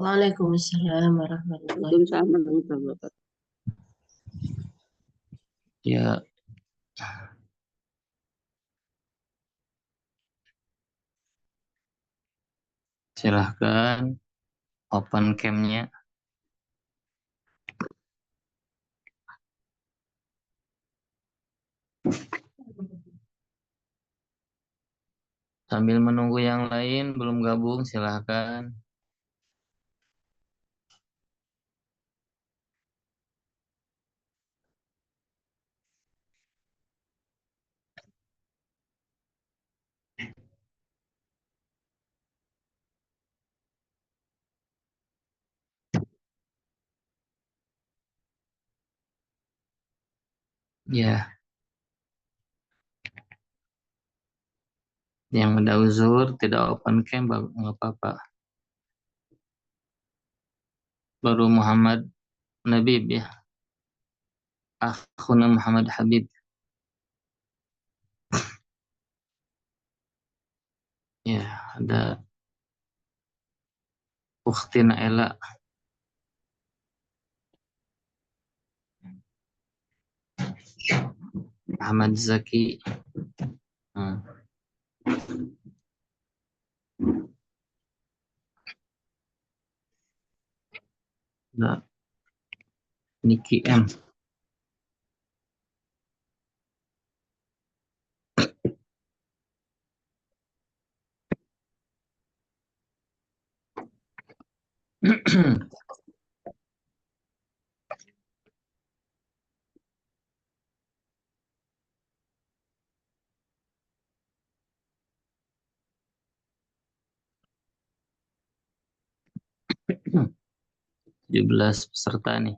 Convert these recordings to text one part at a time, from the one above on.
Waalaikumsalam warahmatullahi Waalaikumsalam warahmatullahi wabarakatuh. Ya, silahkan open cam-nya. Sambil menunggu yang lain belum gabung, silahkan. Ya, yang ada uzur tidak open cam nggak apa-apa. Baru Muhammad Nabib ya, akhuna Muhammad Habib. Ya, ada Ukhtina Ella. Ahmad Zaki. Ada Niki M. Tujuh belas peserta nih.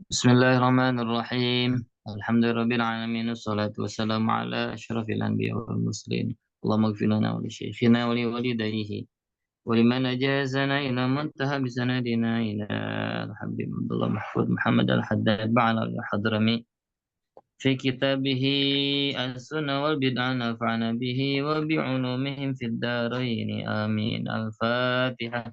Bismillahirrahmanirrahim. Alhamdulillahirrabbilalamin. Wassalatu wassalamu ala asyrafil anbiya wal mursalin. Allahumma ighfir lana wa li syekhina wa li walidayhi wa liman ajazana ila muntaha bisanadina ila Habib Abdullah Mahfud Muhammad al-Haddad ba'ala al-Hadrami fi kitabihi as-sunnah wal bid'ah nafa'ana bihi wa bi'ulumihim fid darain amin. Al-Fatihah.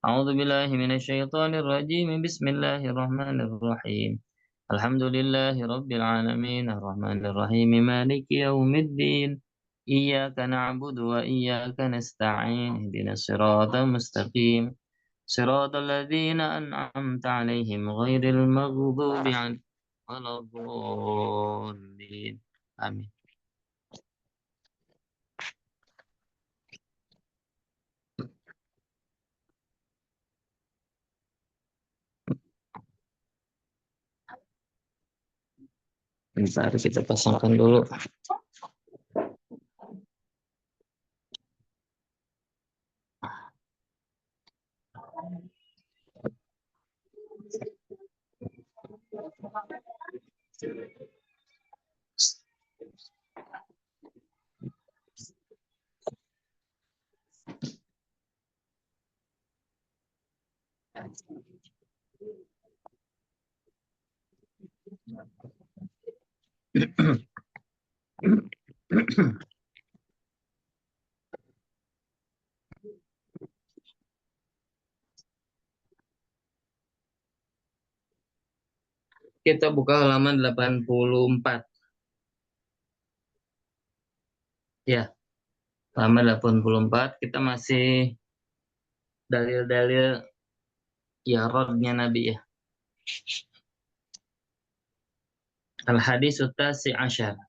A'udzu billahi minasyaitonir rajim. Bismillahirrahmanirrahim. Alhamdulillahi rabbil alamin arrahmanir rahim maliki yaumiddin. Iyyaka na'budu wa iyyaka nasta'in. Ihdinas siratal mustaqim. Siratal ladzina an'amta 'alaihim ghairil maghdubi 'alaihim waladdallin. Amin. Bentar kita pasangkan dulu. Kita buka halaman 84. Ya, halaman 84 kita masih dalil-dalil ya rodnya Nabi ya. Al-hadis utasi asyar.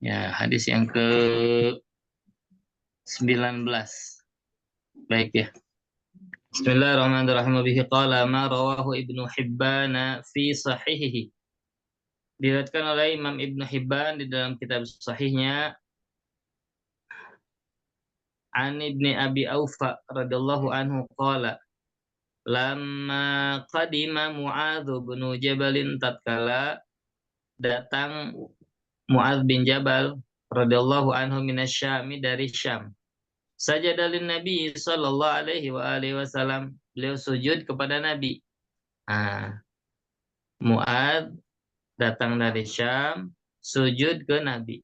Ya, hadis yang ke 19. Baik ya. Bismillahirrahmanirrahim. Bihi qala ma rawahu Ibnu Hibban fi sahihihi. Diriwayatkan oleh Imam Ibnu Hibban di dalam kitab sahihnya an Ibni Abi Aufa radhiyallahu anhu qala lamma qadima Mu'adz bin Jabalin tatkala datang Mu'adz bin Jabal radhiyallahu anhu minasyami dari Syam. Sajadalin Nabi sallallahu alaihi wa alihi wasallam. Beliau sujud kepada Nabi. Nah, Mu'adz datang dari Syam, sujud ke Nabi.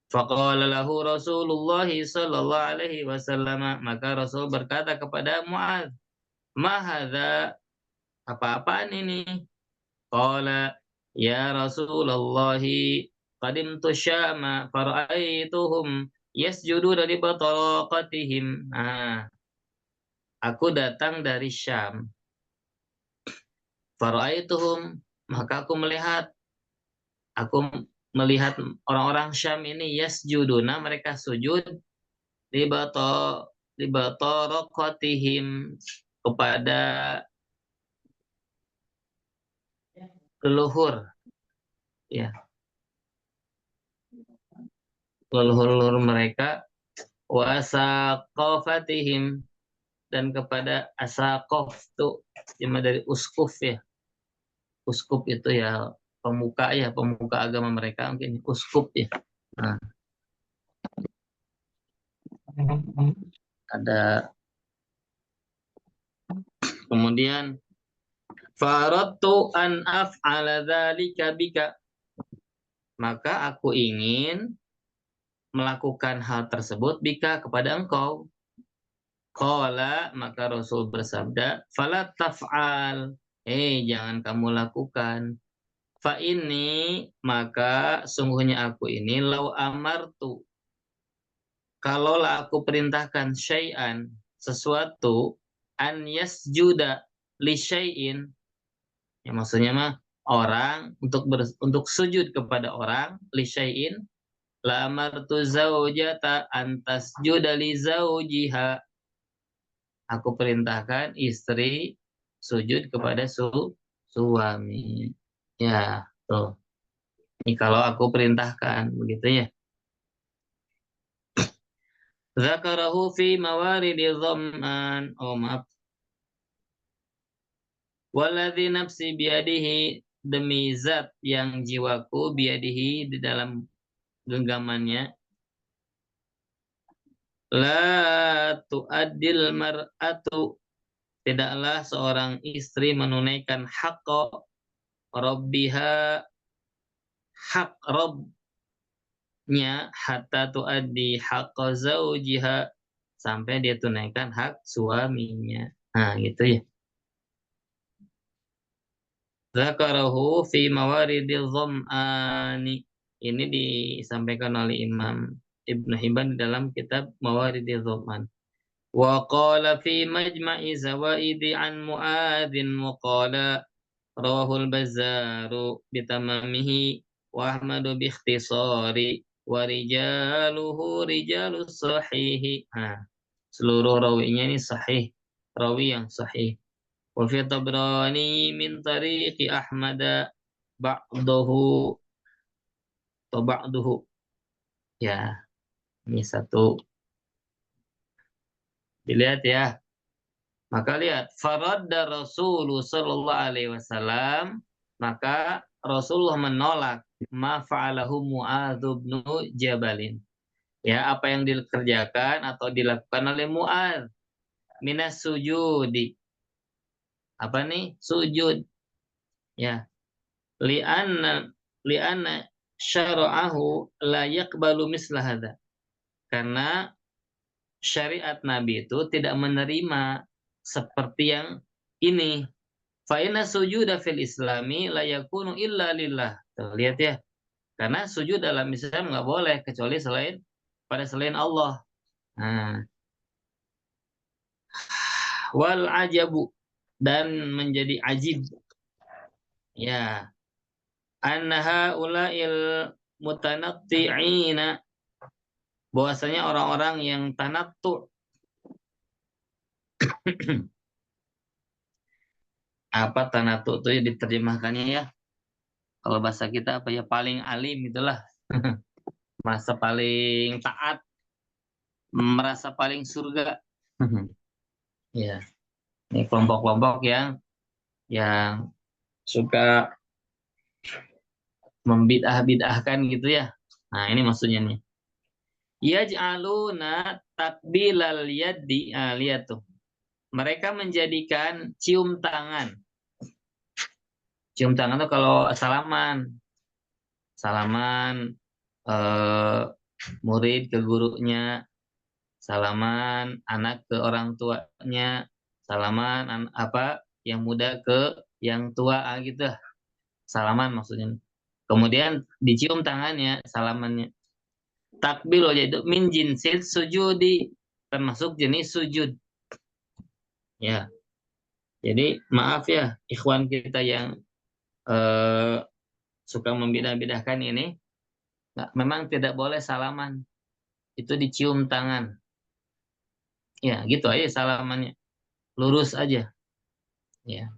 Faqala lahu Rasulullah sallallahu alaihi wasallam, maka Rasul berkata kepada Mu'adz, "Ma hadza? Apa-apaan ini?" Qala, "Ya Rasulullah, qadimtu Syama fara'aituhum yasjuduna li bataraqatihim." Nah, aku datang dari Syam. Fara'aituhum, maka aku melihat orang-orang Syam ini yasjuduna, mereka sujud li bataraqatihim, kepada leluhur, ya, leluhur mereka, wa asaqafatihim, dan kepada asaqaf itu cuma dari uskuf, ya. Uskuf itu ya pemuka agama mereka, mungkin uskuf, ya. Nah, ada kemudian faradtu an af'ala dzalika bika, maka aku ingin melakukan hal tersebut bika, kepada engkau. Qala, maka Rasul bersabda, fala taf'al, jangan kamu lakukan. Fa ini, maka sungguhnya aku ini, lau amartu, kalaulah aku perintahkan syai'an, sesuatu, an yasjuda li syai'in, ya maksudnya mah orang untuk sujud kepada orang, li syai'in, la amartu zaujata antas juda li zaujiha, aku perintahkan istri sujud kepada suami. Ya, tuh. Ini kalau aku perintahkan, begitu ya. Zakarahu fi mawaridi dhamman. Oh, maaf. Waladhi nafsi biadihi, demi zat yang jiwaku biadihi, di dalam genggamannya. La tu'addil mar'atu, tidaklah seorang istri menunaikan hak Rabbiha, hak Rabbnya, hatta tu'addi haqqa zaujiha, sampai dia tunaikan hak suaminya. Nah, gitu ya. Zakarahu fi mawaridil dham'ani. Ini disampaikan oleh Imam Ibnu Hibban di dalam kitab Mawaridil Dham'an. Wa qala fi majma'i zawaidi an Mu'adzin wa qala rawahul Bazzaru bitamamihi wa Ahmadu bi ikhtisari wa rijaluhu rijalus sahihi. Nah, seluruh rawinya ini sahih, rawi yang sahih. Wa fi Tabrani min tariqi Ahmad ba'dahu atau ba'duhu. Ya, ini satu. Dilihat ya. Maka lihat, faradda Rasulullah sallallahu alaihi wasallam, maka Rasulullah menolak ma fa'alahu Mu'adz bin Jabalin. Ya, apa yang dikerjakan atau dilakukan oleh Mu'adz minas sujudi. Apa nih? Sujud. Ya, li'anna syara'ahu la yaqbalu misla hadza. Karena syariat Nabi itu tidak menerima seperti yang ini. Fa inna sujuda fil islami la yakunu illa lillah. Tuh, lihat ya. Karena sujud dalam Islam nggak boleh kecuali selain Allah. Nah, wal ajabu, dan menjadi ajib, ya, annaha ulail mutanatti'ina, bahwasanya orang-orang yang tanattu. Apa tanattu itu ya diterjemahkannya ya? Kalau bahasa kita apa ya, paling alim itulah. Masa paling taat, merasa paling surga. Ya, ini kelompok-kelompok yang suka membidah-bidahkan gitu ya. Nah, ini maksudnya nih. Yaj'aluna takbilal yaddi, lihat tuh. Mereka menjadikan cium tangan. Cium tangan tuh kalau salaman. Salaman eh, murid ke gurunya, salaman anak ke orang tuanya, salaman apa yang muda ke yang tua, gitu. Salaman maksudnya. Kemudian dicium tangannya, salamannya. Takbil yaitu min jinsil sujudi, termasuk jenis sujud. Ya, jadi maaf ya ikhwan kita yang eh, suka membedah-bedahkan ini, memang tidak boleh salaman, itu dicium tangan. Ya, gitu aja salamannya, lurus aja. Ya,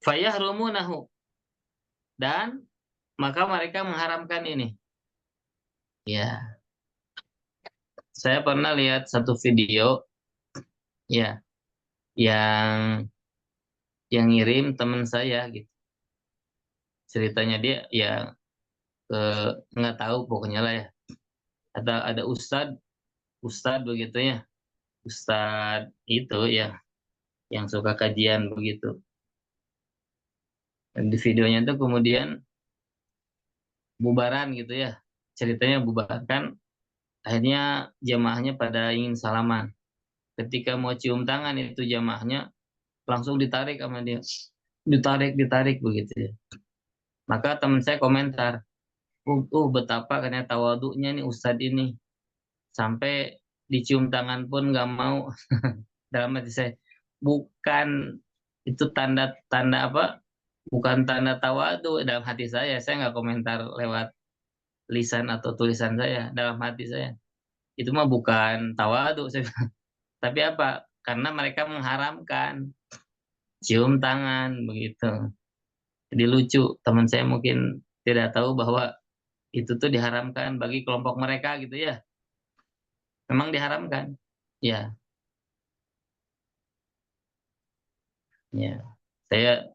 fayahrumunahu, dan maka mereka mengharamkan ini. Ya, saya pernah lihat satu video, ya, yang ngirim teman saya gitu. Ceritanya dia ya nggak tahu pokoknya lah ya. Ada ustad begitu ya, ustad itu ya yang suka kajian begitu. Dan di videonya itu kemudian bubaran gitu ya, ceritanya bubarkan, akhirnya jamaahnya pada ingin salaman. Ketika mau cium tangan itu jamaahnya langsung ditarik sama dia, ditarik ditarik begitu ya. Maka teman saya komentar, betapa katanya tawaduknya nih ustad ini, sampai dicium tangan pun nggak mau. Dalam hati saya, bukan itu tanda-tanda apa, bukan tanda tawadu. Dalam hati saya nggak komentar lewat lisan atau tulisan saya, dalam hati saya itu mah bukan tawadu saya bilang. Tapi apa, karena mereka mengharamkan cium tangan begitu. Jadi lucu, teman saya mungkin tidak tahu bahwa itu tuh diharamkan bagi kelompok mereka gitu ya, memang diharamkan. Ya, ya, saya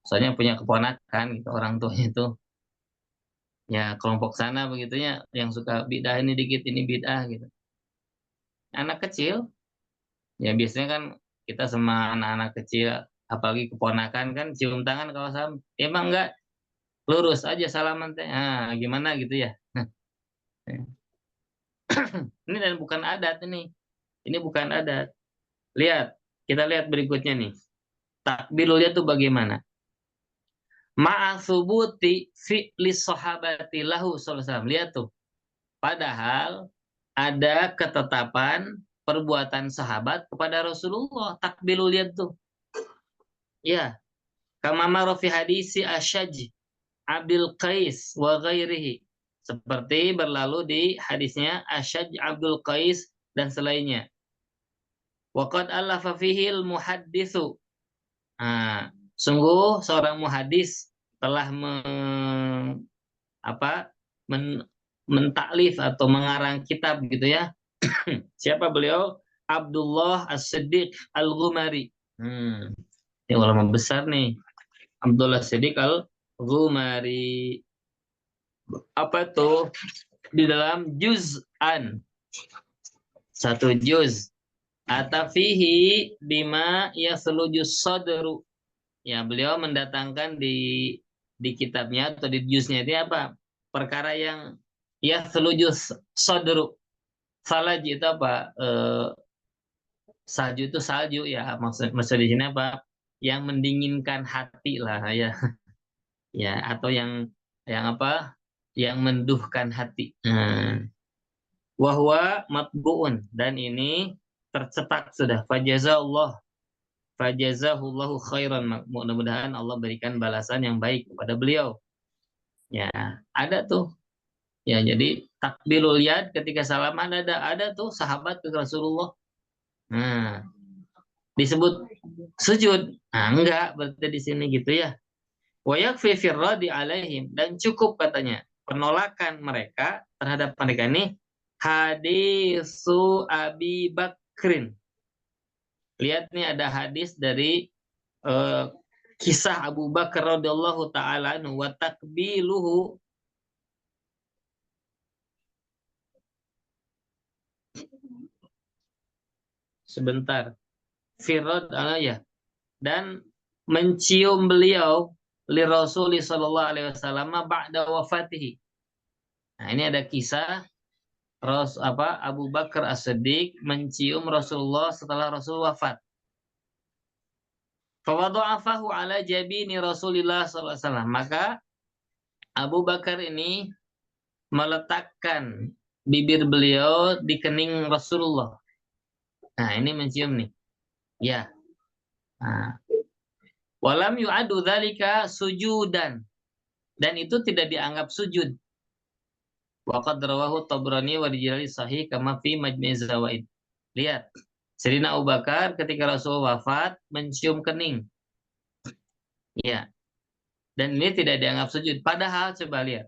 soalnya punya keponakan gitu, orang tuanya itu ya kelompok sana begitunya, yang suka bidah ini dikit ini bidah gitu. Anak kecil ya biasanya kan kita sama anak-anak kecil, apalagi keponakan kan cium tangan kalau salam, emang enggak, lurus aja salaman teh, gimana gitu ya. Ini dan bukan adat ini bukan adat. Lihat, kita lihat berikutnya nih, takbirulnya tuh bagaimana. Ma'asubuti fi'li sahabati lahu sallallahu alaihi wasallam. Lihat tuh, padahal ada ketetapan perbuatan sahabat kepada Rasulullah. Takbilu, lihat tuh. Ya, kama mara fi hadisi Asyaj Abdul Qais wa ghairihi. Seperti berlalu di hadisnya Asyaj Abdul Qais dan selainnya. Wa qad allafa fihi al-muhadditsu. Nah, sungguh seorang muhadis telah apa men, mentaklif atau mengarang kitab gitu ya. Siapa beliau? Abdullah As-Siddiq Al-Ghumari. Ini ulama besar nih. Abdullah As-Siddiq Al-Ghumari. Apa tuh? Di dalam juz'an. Satu juz. Atafihi bima yaslujus sadru. Ya, beliau mendatangkan di kitabnya atau di juznya itu apa? Perkara yang yaslujus sadru. Salaj itu apa? Salju itu salju ya, maksud di sini apa, yang mendinginkan hati lah ya. Ya, atau yang apa, yang menduhkan hati. Wahwa matbuun, dan ini tercetak sudah. Fajazahullahu khairan, mudah-mudahan Allah berikan balasan yang baik kepada beliau. Ya, ada tuh. Ya, jadi takbirul yad ketika salaman, ada tuh sahabat ke Rasulullah. Nah, disebut sujud. Nah, enggak, berarti di sini gitu ya. Wa yakfi firradi alaihim, dan cukup katanya penolakan mereka terhadap mereka ini hadisu Abi Bakrin. Lihat nih, ada hadis dari eh, kisah Abu Bakar radhiyallahu taala anhu wa takbiluhu. Sebentar. Firad ya, dan mencium beliau li Rasul sallallahu alaihi wasallam ba'da wafatihi. Nah, ini ada kisah Abu Bakar As-Siddiq mencium Rasulullah setelah Rasul wafat. Fawadha'afahu ala jabini Rasulillah sallallahu alaihi wasallam. Maka Abu Bakar ini meletakkan bibir beliau di kening Rasulullah. Nah, ini mencium nih. Ya. Nah, walam yu'adu dzalika sujudan. Dan itu tidak dianggap sujud. Waqad rawahu Tabrani wa rijali sahih kama fi Majmi' Zawaid. Lihat, Sayyidina Abu Bakar ketika Rasul wafat mencium kening. Ya. Dan ini tidak dianggap sujud. Padahal coba lihat.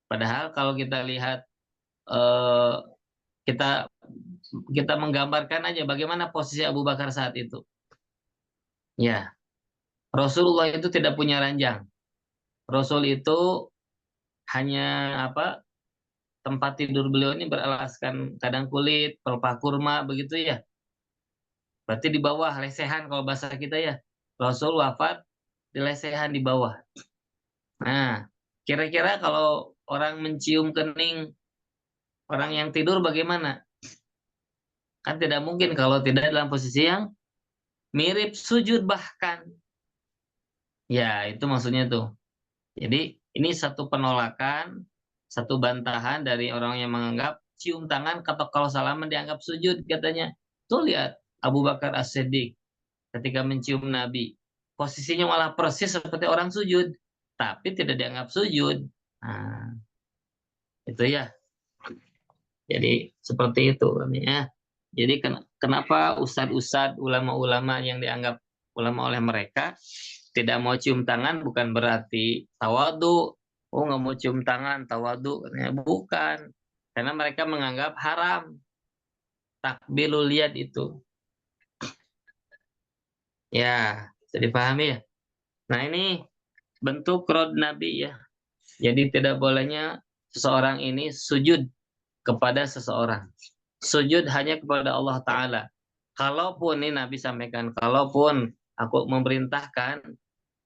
Padahal kalau kita lihat eh, kita kita menggambarkan aja bagaimana posisi Abu Bakar saat itu. Ya, Rasulullah itu tidak punya ranjang. Rasul itu hanya apa? Tempat tidur beliau ini beralaskan kadang kulit, pelepah kurma begitu ya. Berarti di bawah lesehan kalau bahasa kita ya. Rasul wafat di lesehan di bawah. Nah, kira-kira kalau orang mencium kening orang yang tidur bagaimana? Kan tidak mungkin kalau tidak dalam posisi yang mirip sujud bahkan. Ya, itu maksudnya tuh. Jadi ini satu penolakan, satu bantahan dari orang yang menganggap cium tangan atau kalau salaman dianggap sujud katanya. Tuh lihat Abu Bakar As-Siddiq ketika mencium Nabi. Posisinya malah persis seperti orang sujud, tapi tidak dianggap sujud. Nah, itu ya. Jadi seperti itu ya. Jadi kenapa ustadz-ustadz, ulama-ulama yang dianggap ulama oleh mereka tidak mau cium tangan bukan berarti tawadu. Oh, nggak mau cium tangan, tawadu. Bukan. Karena mereka menganggap haram. Takbilul liat itu. Ya, bisa dipahami ya. Nah, ini bentuk rod Nabi ya. Jadi tidak bolehnya seseorang ini sujud kepada seseorang. Sujud hanya kepada Allah Ta'ala. Kalaupun ini Nabi sampaikan, kalaupun aku memerintahkan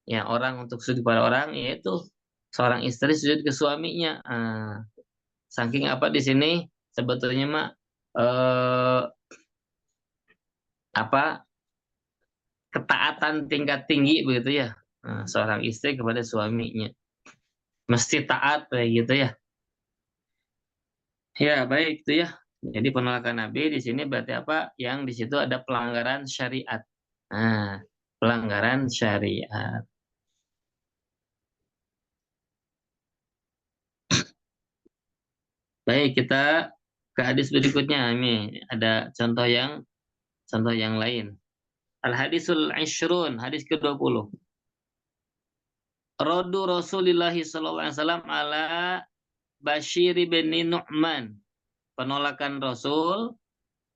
ya orang untuk sujud kepada orang, yaitu seorang istri sujud ke suaminya. Saking apa di sini sebetulnya mak apa ketaatan tingkat tinggi begitu ya. Seorang istri kepada suaminya mesti taat kayak gitu ya. Ya baik itu ya. Jadi penolakan Nabi di sini berarti apa? Yang di situ ada pelanggaran syariat. Nah, pelanggaran syariat. Baik, kita ke hadis berikutnya. Ini ada contoh yang lain. Al-hadisul Ishrun, hadis ke-20. Rodu Rasulullah SAW ala Bashir bin Nu'man. Penolakan Rasul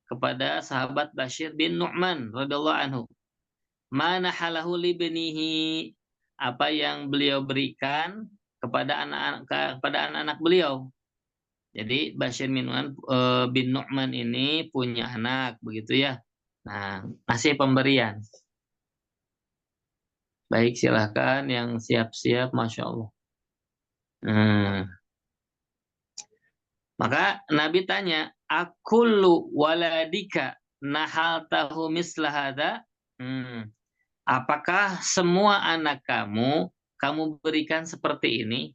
kepada sahabat Bashir bin Nu'man radhiyallahu anhu. Mana halahu libnihi, apa yang beliau berikan kepada anak-anak beliau. Jadi Bashir bin Nu'man ini punya anak begitu ya. Nah, masih pemberian. Baik, silahkan yang siap-siap, Masya Allah. Maka Nabi tanya, akullu waladika nahal tahu mislahada. Apakah semua anak kamu berikan seperti ini?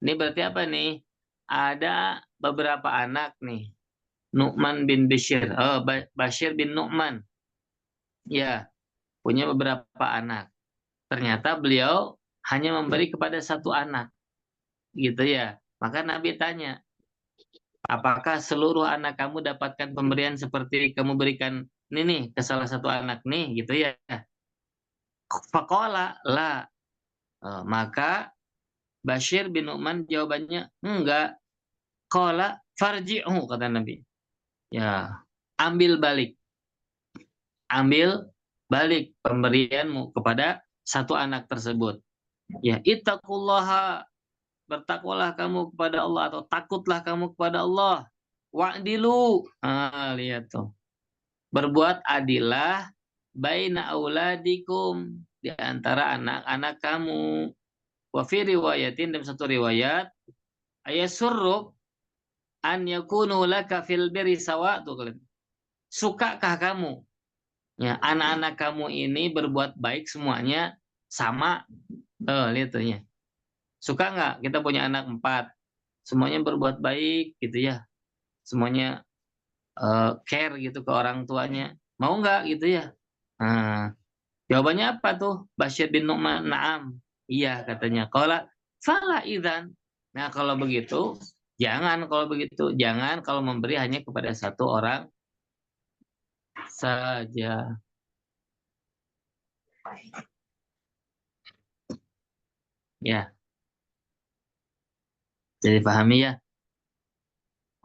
Ini berarti apa nih? Ada beberapa anak nih. Nu'man bin Bashir. Oh, Bashir bin Nu'man. Ya, punya beberapa anak. Ternyata beliau hanya memberi kepada satu anak. Gitu ya. Maka Nabi tanya, apakah seluruh anak kamu dapatkan pemberian seperti kamu berikan ini nih ke salah satu anak nih gitu ya. Faqala la. Maka Bashir bin Nu'man jawabannya enggak. Qala farji'hu kata Nabi. Ya, ambil balik. Ambil balik pemberianmu kepada satu anak tersebut. Ya, ittaqullaha, bertakwalah kamu kepada Allah atau takutlah kamu kepada Allah. Wa'dilu. Lihat tuh. Berbuat adilah baina auladikum, di antara anak-anak kamu. Wa fi riwayatin, dalam satu riwayat, ayasurruk an yakunu laka fil birri sawa, tuh kalian. Sukakah kamu, ya, anak-anak kamu ini berbuat baik semuanya sama? Lihat tuh ya. Suka nggak kita punya anak 4, semuanya berbuat baik gitu ya, semuanya care gitu ke orang tuanya, mau nggak gitu ya? Nah, jawabannya apa tuh? Bashir bin Nu'man, na'am. Iya katanya. Qala fala idzan. Nah, kalau begitu, jangan, kalau begitu. Jangan kalau memberi hanya kepada satu orang saja. Ya, jadi pahami ya.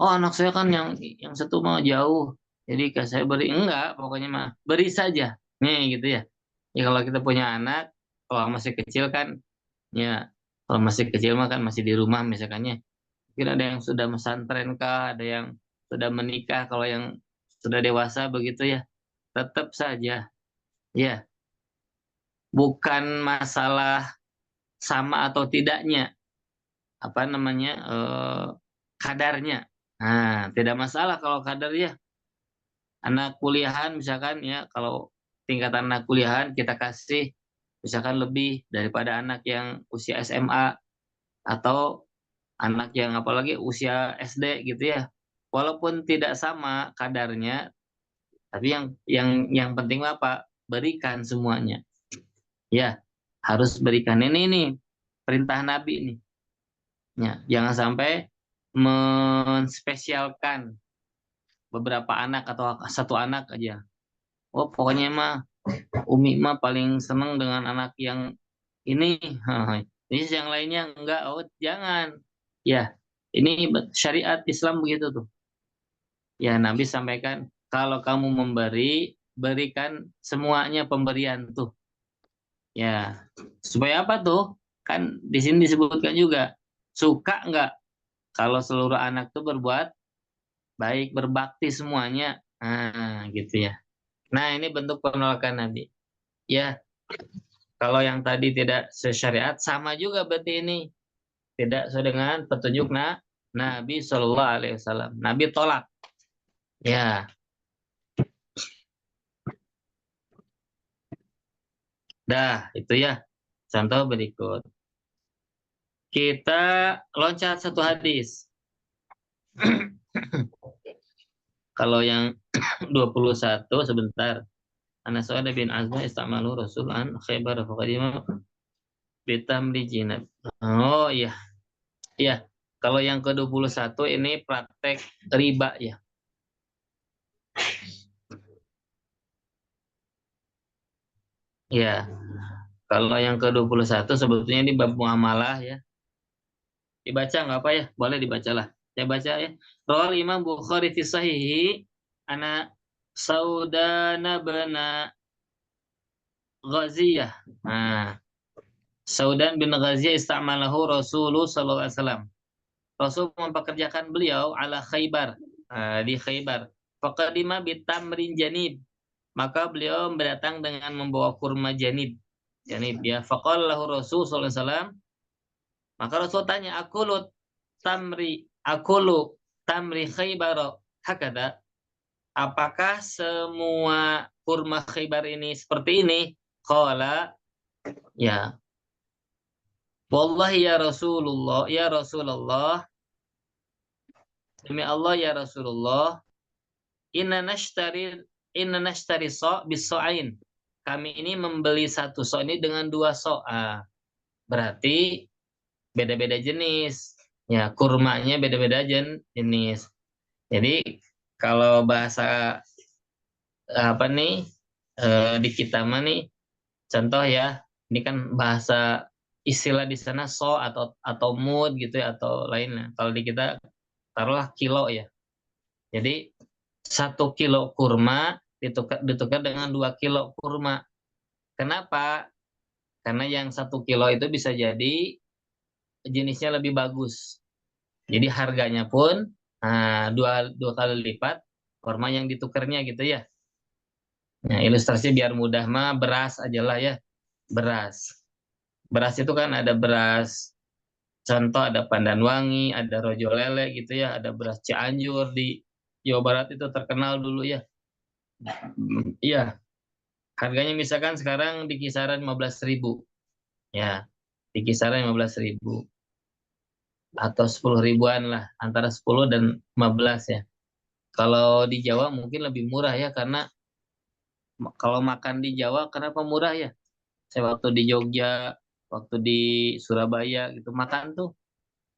Oh, anak saya kan yang satu mau jauh. Jadi ke saya beri, enggak, pokoknya mah beri saja. Nih gitu ya. Ya kalau kita punya anak, kalau masih kecil kan, ya kalau masih kecil mah kan masih di rumah misalkannya. Mungkin ada yang sudah pesantren kah, ada yang sudah menikah, kalau yang sudah dewasa begitu ya. Tetap saja, ya, bukan masalah sama atau tidaknya, apa namanya, kadarnya. Nah, tidak masalah kalau kadar ya. Anak kuliahan misalkan ya, kalau tingkatan anak kuliahan kita kasih misalkan lebih daripada anak yang usia SMA, atau anak yang apalagi usia SD gitu ya. Walaupun tidak sama kadarnya, tapi yang penting apa? Berikan semuanya. Ya, harus berikan. Ini nih perintah Nabi nih. Ya, jangan sampai menspesialkan beberapa anak atau satu anak aja. Oh, pokoknya mah Umi mah paling seneng dengan anak yang ini. Ini yang lainnya enggak. Oh, jangan. Ya, ini syariat Islam begitu tuh. Ya, Nabi sampaikan, kalau kamu memberi, berikan semuanya pemberian tuh. Ya, supaya apa tuh? Kan di sini disebutkan juga, suka nggak kalau seluruh anak tuh berbuat baik, berbakti semuanya. Nah, gitu ya. Nah, ini bentuk penolakan Nabi. Ya, kalau yang tadi tidak sesyariat, sama juga berarti ini. Tidak sesuai dengan petunjuk Nabi Shallallahu Alaihi Wasallam. Nabi tolak. Ya, dah itu ya. Contoh berikut. Kita loncat satu hadis. Kalau yang 21 sebentar. Anas bin Azma istamalu Rasul an Khaybar faqadima bitamri jinab. Oh iya, iya. Kalau yang ke-21 ini praktek riba ya. Ya, kalau yang ke-21 sebetulnya di bab muamalah ya. Dibaca nggak apa ya? Boleh dibaca lah. Saya baca ya. Rawal Imam Bukhari fi sahihi ana Saudana bena Ghaziyah. Nah, Saudan bin Ghaziyah istamalahu Rasulullah sallallahu alaihi wasallam. Rasul mempekerjakan beliau ala Khaybar, di Khaybar. Faqadima bitamrin janib. Maka beliau berdatang dengan membawa kurma janib. Janib ya. Faqala lahu Rasul sallallahu alaihi wasallam. Maka Rasul tanya, akulu tamri Khaybar hakada. Apakah semua kurma Khaybar ini seperti ini? Qala, ya. Wallahi ya Rasulullah, demi Allah ya Rasulullah, inna nashtari inna nashtari biso'ain. Kami ini membeli satu so ini dengan dua so. Berarti beda-beda jenis. Ya, kurmanya beda-beda jenis. Jadi kalau bahasa apa nih, di kita mah nih, contoh ya, ini kan bahasa istilah di sana so atau mood gitu ya, atau lainnya. Kalau di kita taruhlah kilo ya. Jadi 1 kilo kurma ditukar dengan 2 kilo kurma. Kenapa? Karena yang 1 kilo itu bisa jadi jenisnya lebih bagus. Jadi harganya pun dua kali lipat kurma yang ditukernya gitu ya. Nah, ilustrasi biar mudah mah beras aja lah ya. Beras. Beras itu kan ada beras contoh ada Pandan Wangi, ada Rojo Lele gitu ya, ada beras Cianjur di Jawa Barat itu terkenal dulu ya. Iya, harganya misalkan sekarang di kisaran 15.000. Ya, di kisaran 15.000 atau 10 ribuan lah, antara 10 dan 15 ya. Kalau di Jawa mungkin lebih murah ya, karena kalau makan di Jawa kenapa murah ya? Saya waktu di Jogja, waktu di Surabaya gitu makan tuh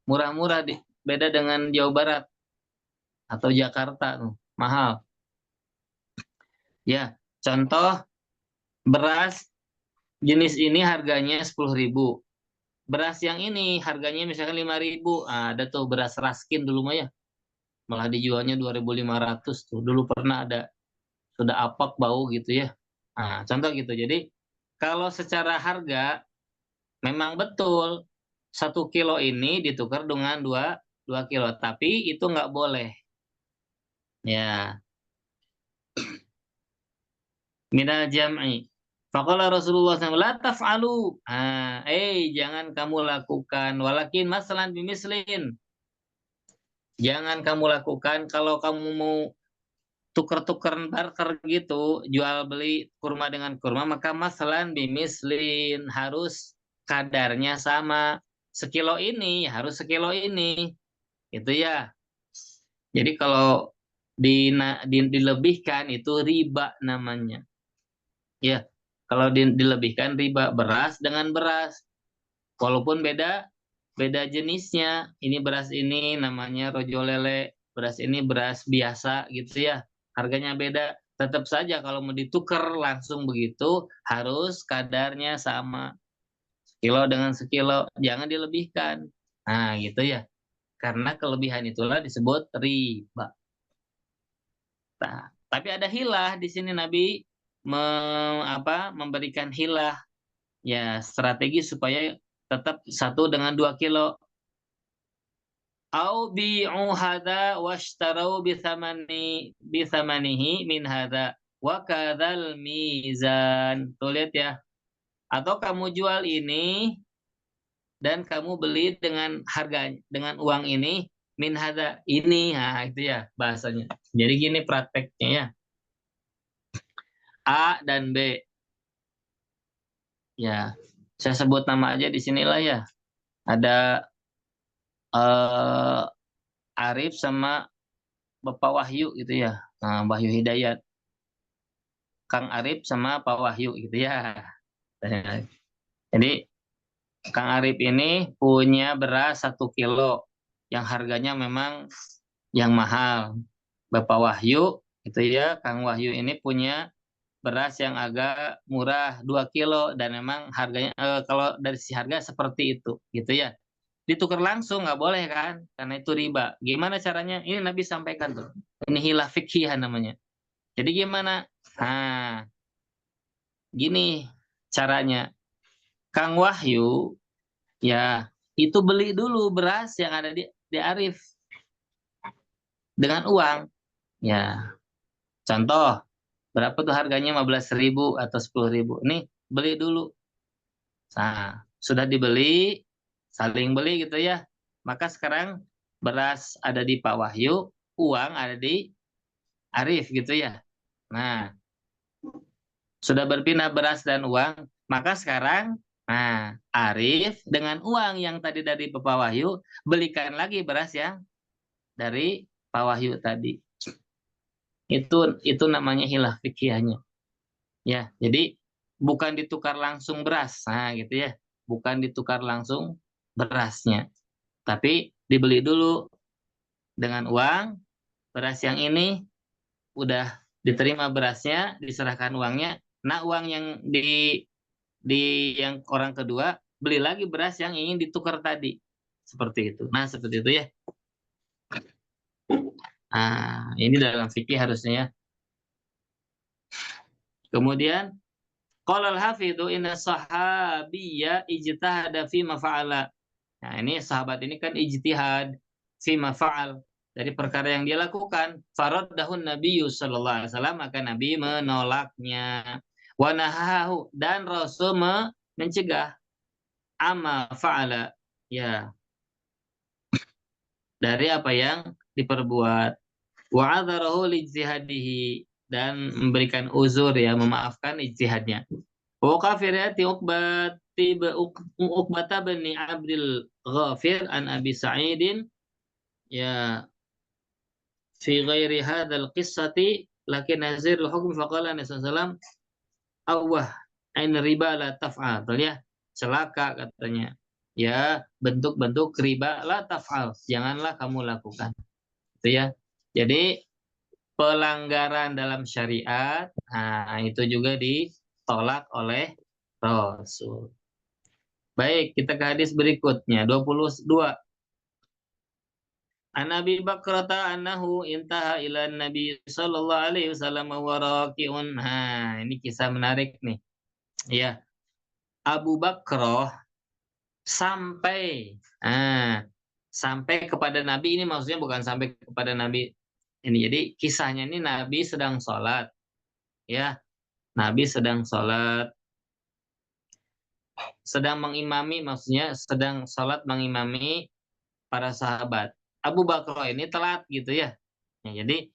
murah-murah, beda dengan Jawa Barat atau Jakarta tuh mahal. Ya, contoh beras jenis ini harganya 10.000. Beras yang ini harganya misalkan 5.000. Ada tuh beras Raskin dulu mah ya. Malah dijualnya 2.500 tuh. Dulu pernah ada, sudah apak bau gitu ya. Contoh gitu. Jadi kalau secara harga memang betul 1 kilo ini ditukar dengan dua kilo, tapi itu nggak boleh. Ya, minal jam'i. Faqala Rasulullah SAW, la taf'alu. Jangan kamu lakukan. Walakin masalan bimislin. Jangan kamu lakukan kalau kamu mau tuker-tuker barter gitu, jual beli kurma dengan kurma, maka masalan bimislin, harus kadarnya sama. Sekilo ini harus sekilo ini. Itu ya. Jadi kalau dilebihkan itu riba namanya. Ya, kalau dilebihkan riba, beras dengan beras. Walaupun beda beda jenisnya. Ini beras ini namanya rojo lele, beras ini beras biasa gitu ya. Harganya beda. Tetap saja kalau mau ditukar langsung begitu harus kadarnya sama. Sekilo dengan sekilo, jangan dilebihkan. Nah, gitu ya. Karena kelebihan itulah disebut riba. Nah, tapi ada hilah di sini Nabi memberikan hilah ya, strategi supaya tetap 1 dengan 2 kilo. Au bi'u hadza washtarau bithamanihi min hadza wa kadzal mizan. Tuh lihat ya. Atau kamu jual ini dan kamu beli dengan harga, dengan uang ini, min hadza ini. Nah, itu ya bahasanya. Jadi gini prakteknya ya. A dan B. Ya, saya sebut nama aja di sinilah ya. Ada eh, Arif sama Bapak Wahyu gitu ya. Nah, Wahyu Hidayat. Kang Arif sama Pak Wahyu gitu ya. Jadi Kang Arif ini punya beras 1 kilo yang harganya memang yang mahal. Bapak Wahyu gitu ya, Kang Wahyu ini punya beras yang agak murah 2 kilo dan memang harganya kalau dari si harga seperti itu gitu ya. Ditukar langsung nggak boleh kan, karena itu riba. Gimana caranya? Ini Nabi sampaikan tuh. Ini hilaf fikih namanya. Jadi gimana? Nah, gini caranya. Kang Wahyu ya itu beli dulu beras yang ada di Arif dengan uang. Ya, contoh berapa tuh harganya 15.000 atau 10.000. Nih beli dulu. Nah, sudah dibeli, saling beli gitu ya. Maka sekarang beras ada di Pak Wahyu, uang ada di Arif gitu ya. Nah, sudah berpindah beras dan uang, maka sekarang Arif dengan uang yang tadi dari Bapak Wahyu belikan lagi beras yang dari Pak Wahyu tadi. Itu namanya hilaf fikihnya. Ya, jadi bukan ditukar langsung beras. Nah, gitu ya. Bukan ditukar langsung berasnya, tapi dibeli dulu dengan uang. Beras yang ini udah diterima berasnya, diserahkan uangnya. Nah, uang yang di yang orang kedua beli lagi beras yang ingin ditukar tadi. Seperti itu. Nah, seperti itu ya. Ini dalam fikih harusnya ya. Kemudian Qala al-hafidhu inna sahabiyya ijtahada fi ma fa'ala. Nah, ini sahabat ini kan ijtihad fi ma fa'al dari perkara yang dia lakukan. Faraddahun Nabiyyu sallallahu alaihi wasallam, maka Nabi menolaknya. Wa nahahu, dan Rasul mencegah amma fa'ala, ya, dari apa yang diperbuat. Wa adzarahu li ijtihadihi, dan memberikan uzur, ya, memaafkan ijtihadnya. Wa kafirati Uqbata bin Abdul Ghafir an Abi Sa'idin, ya, fi ghairi hadzal qissati lakin nazir al-hukm faqala Nabi sallallahu alaihi wasallam awwah ain riba la taf'al, ya, celaka katanya, ya, bentuk-bentuk riba la taf'al, janganlah kamu lakukan, itu ya. Jadi pelanggaran dalam syariat, nah, itu juga ditolak oleh Rasul. Baik, kita ke hadis berikutnya 22. An Abi Bakrata annahu intaha ila Nabi sallallahu alaihi wasallam wa raqiun. Nah, ini kisah menarik nih. Ya, Abu Bakrah sampai sampai kepada Nabi, ini maksudnya bukan sampai kepada Nabi ini. Jadi kisahnya ini Nabi sedang sholat, ya. Nabi sedang sholat, sedang mengimami, maksudnya sedang sholat mengimami para sahabat. Abu Bakar ini telat gitu ya. Jadi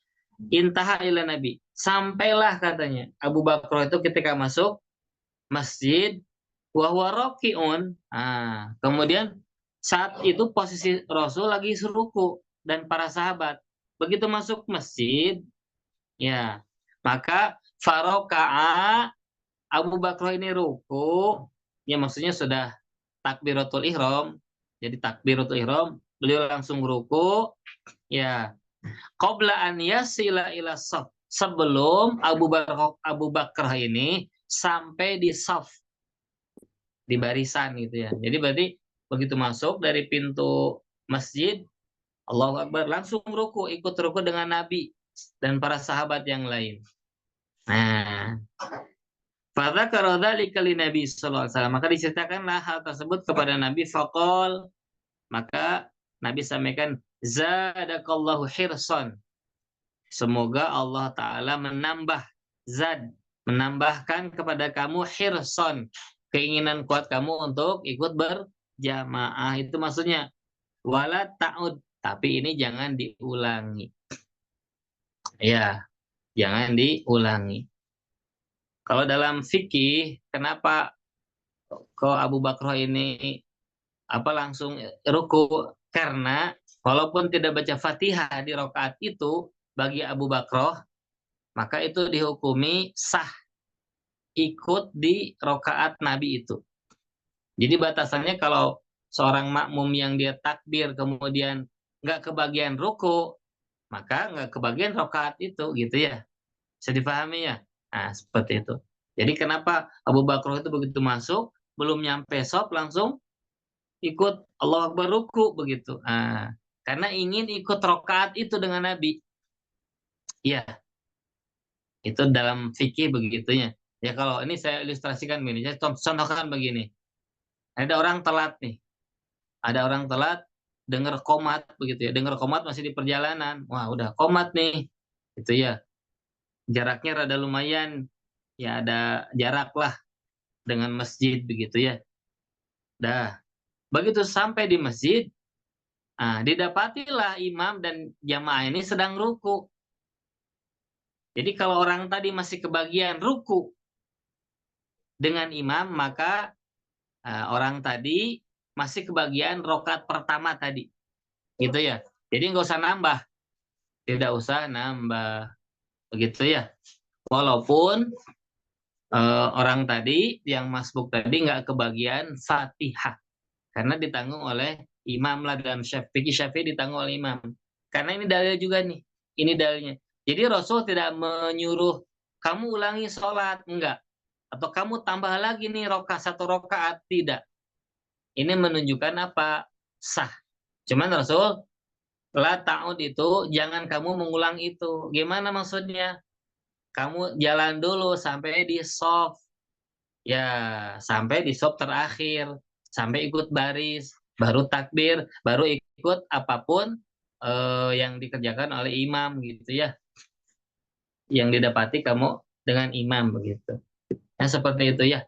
intaha ila Nabi, sampailah katanya Abu Bakar itu ketika masuk masjid wa huwa raqiun. Kemudian saat itu posisi Rasul lagi ruku dan para sahabat. Begitu masuk masjid, ya, maka faroka'a, Abu Bakar ini ruku, ya, maksudnya sudah takbiratul ihram. Jadi takbiratul ihram, beliau langsung ruku, ya. Qabla an yasila ila saf, sebelum Abu Bakar ini sampai di saf, di barisan gitu ya. Jadi berarti begitu masuk dari pintu masjid, Allahu Akbar, langsung ruku, ikut ruku dengan Nabi dan para sahabat yang lain. Nah, fadzakara dzalika li Nabi sallallahu alaihi wasallam, maka diceritakanlah hal tersebut kepada Nabi. Faqal, maka Nabi sampaikan, zadakallahu hirsan, semoga Allah taala menambah zad, menambahkan kepada kamu hirsan, keinginan kuat kamu untuk ikut berjamaah. Itu maksudnya. Wala ta'ud, tapi ini jangan diulangi. Ya, jangan diulangi. Kalau dalam fikih, kenapa kok Abu Bakar ini langsung ruku? Karena walaupun tidak baca Fatihah di rakaat itu, bagi Abu Bakar, maka itu dihukumi sah ikut di rakaat Nabi itu. Jadi batasannya kalau seorang makmum yang dia takbir kemudian nggak kebagian ruku, maka nggak kebagian rakaat itu, gitu ya. Bisa dipahami ya? Nah, seperti itu. Jadi kenapa Abu Bakar itu begitu masuk, belum nyampe shop langsung ikut Allah Akbar ruku begitu. Nah, karena ingin ikut rakaat itu dengan Nabi. Ya, itu dalam fikih begitunya. Ya, kalau ini saya ilustrasikan begini, saya contohkan begini. Ada orang telat nih. Ada orang telat dengar qomat begitu ya. Dengar qomat masih di perjalanan. Wah, udah qomat nih. Itu ya. Jaraknya rada lumayan. Ya, ada jarak lah dengan masjid begitu ya. Dah, begitu sampai di masjid, didapatilah imam dan jamaah ini sedang ruku. Jadi kalau orang tadi masih kebagian ruku dengan imam, maka orang tadi masih kebagian rokat pertama tadi, gitu ya. Jadi nggak usah nambah, tidak usah nambah, begitu ya. Walaupun orang tadi yang masbuk tadi nggak kebagian Fatihah, karena ditanggung oleh imam lah, dalam Syafi'i ditanggung oleh imam. Karena ini dalil juga nih, ini dalilnya. Jadi Rasul tidak menyuruh kamu ulangi sholat, enggak. Atau kamu tambah lagi nih satu rokaat, tidak. Ini menunjukkan apa? Sah. Cuman Rasul, la ta'ud itu, jangan kamu mengulang itu. Gimana maksudnya? Kamu jalan dulu sampai di shaf. Ya, sampai di sop terakhir, sampai ikut baris, baru takbir, baru ikut apapun yang dikerjakan oleh imam gitu ya, yang didapati kamu dengan imam begitu. Nah, seperti itu ya.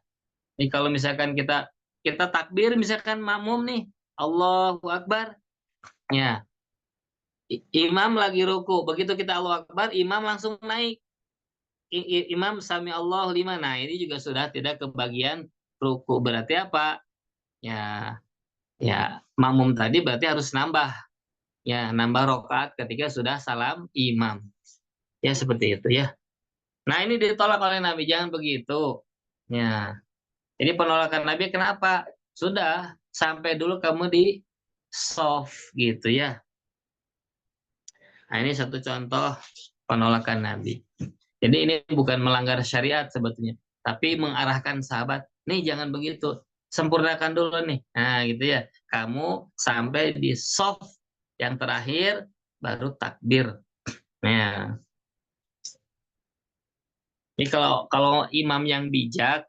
Ini kalau misalkan kita kita takbir misalkan makmum nih, Allahu Akbar. Ya, imam lagi ruku, begitu kita Allahu Akbar, imam langsung naik. Imam sami Allah lima. Nah, ini juga sudah tidak kebagian ruku. Berarti apa? Ya, ya makmum tadi berarti harus nambah. Ya, nambah rokaat ketika sudah salam imam. Ya, seperti itu ya. Nah, ini ditolak oleh Nabi, jangan begitu. Ya, ini penolakan Nabi kenapa? Sudah, sampai dulu kamu di soft gitu ya. Nah, ini satu contoh penolakan Nabi. Jadi ini bukan melanggar syariat sebetulnya, tapi mengarahkan sahabat, nih jangan begitu, sempurnakan dulu nih. Nah, gitu ya. Kamu sampai di soft yang terakhir, baru takbir. Nah, ini kalau kalau imam yang bijak,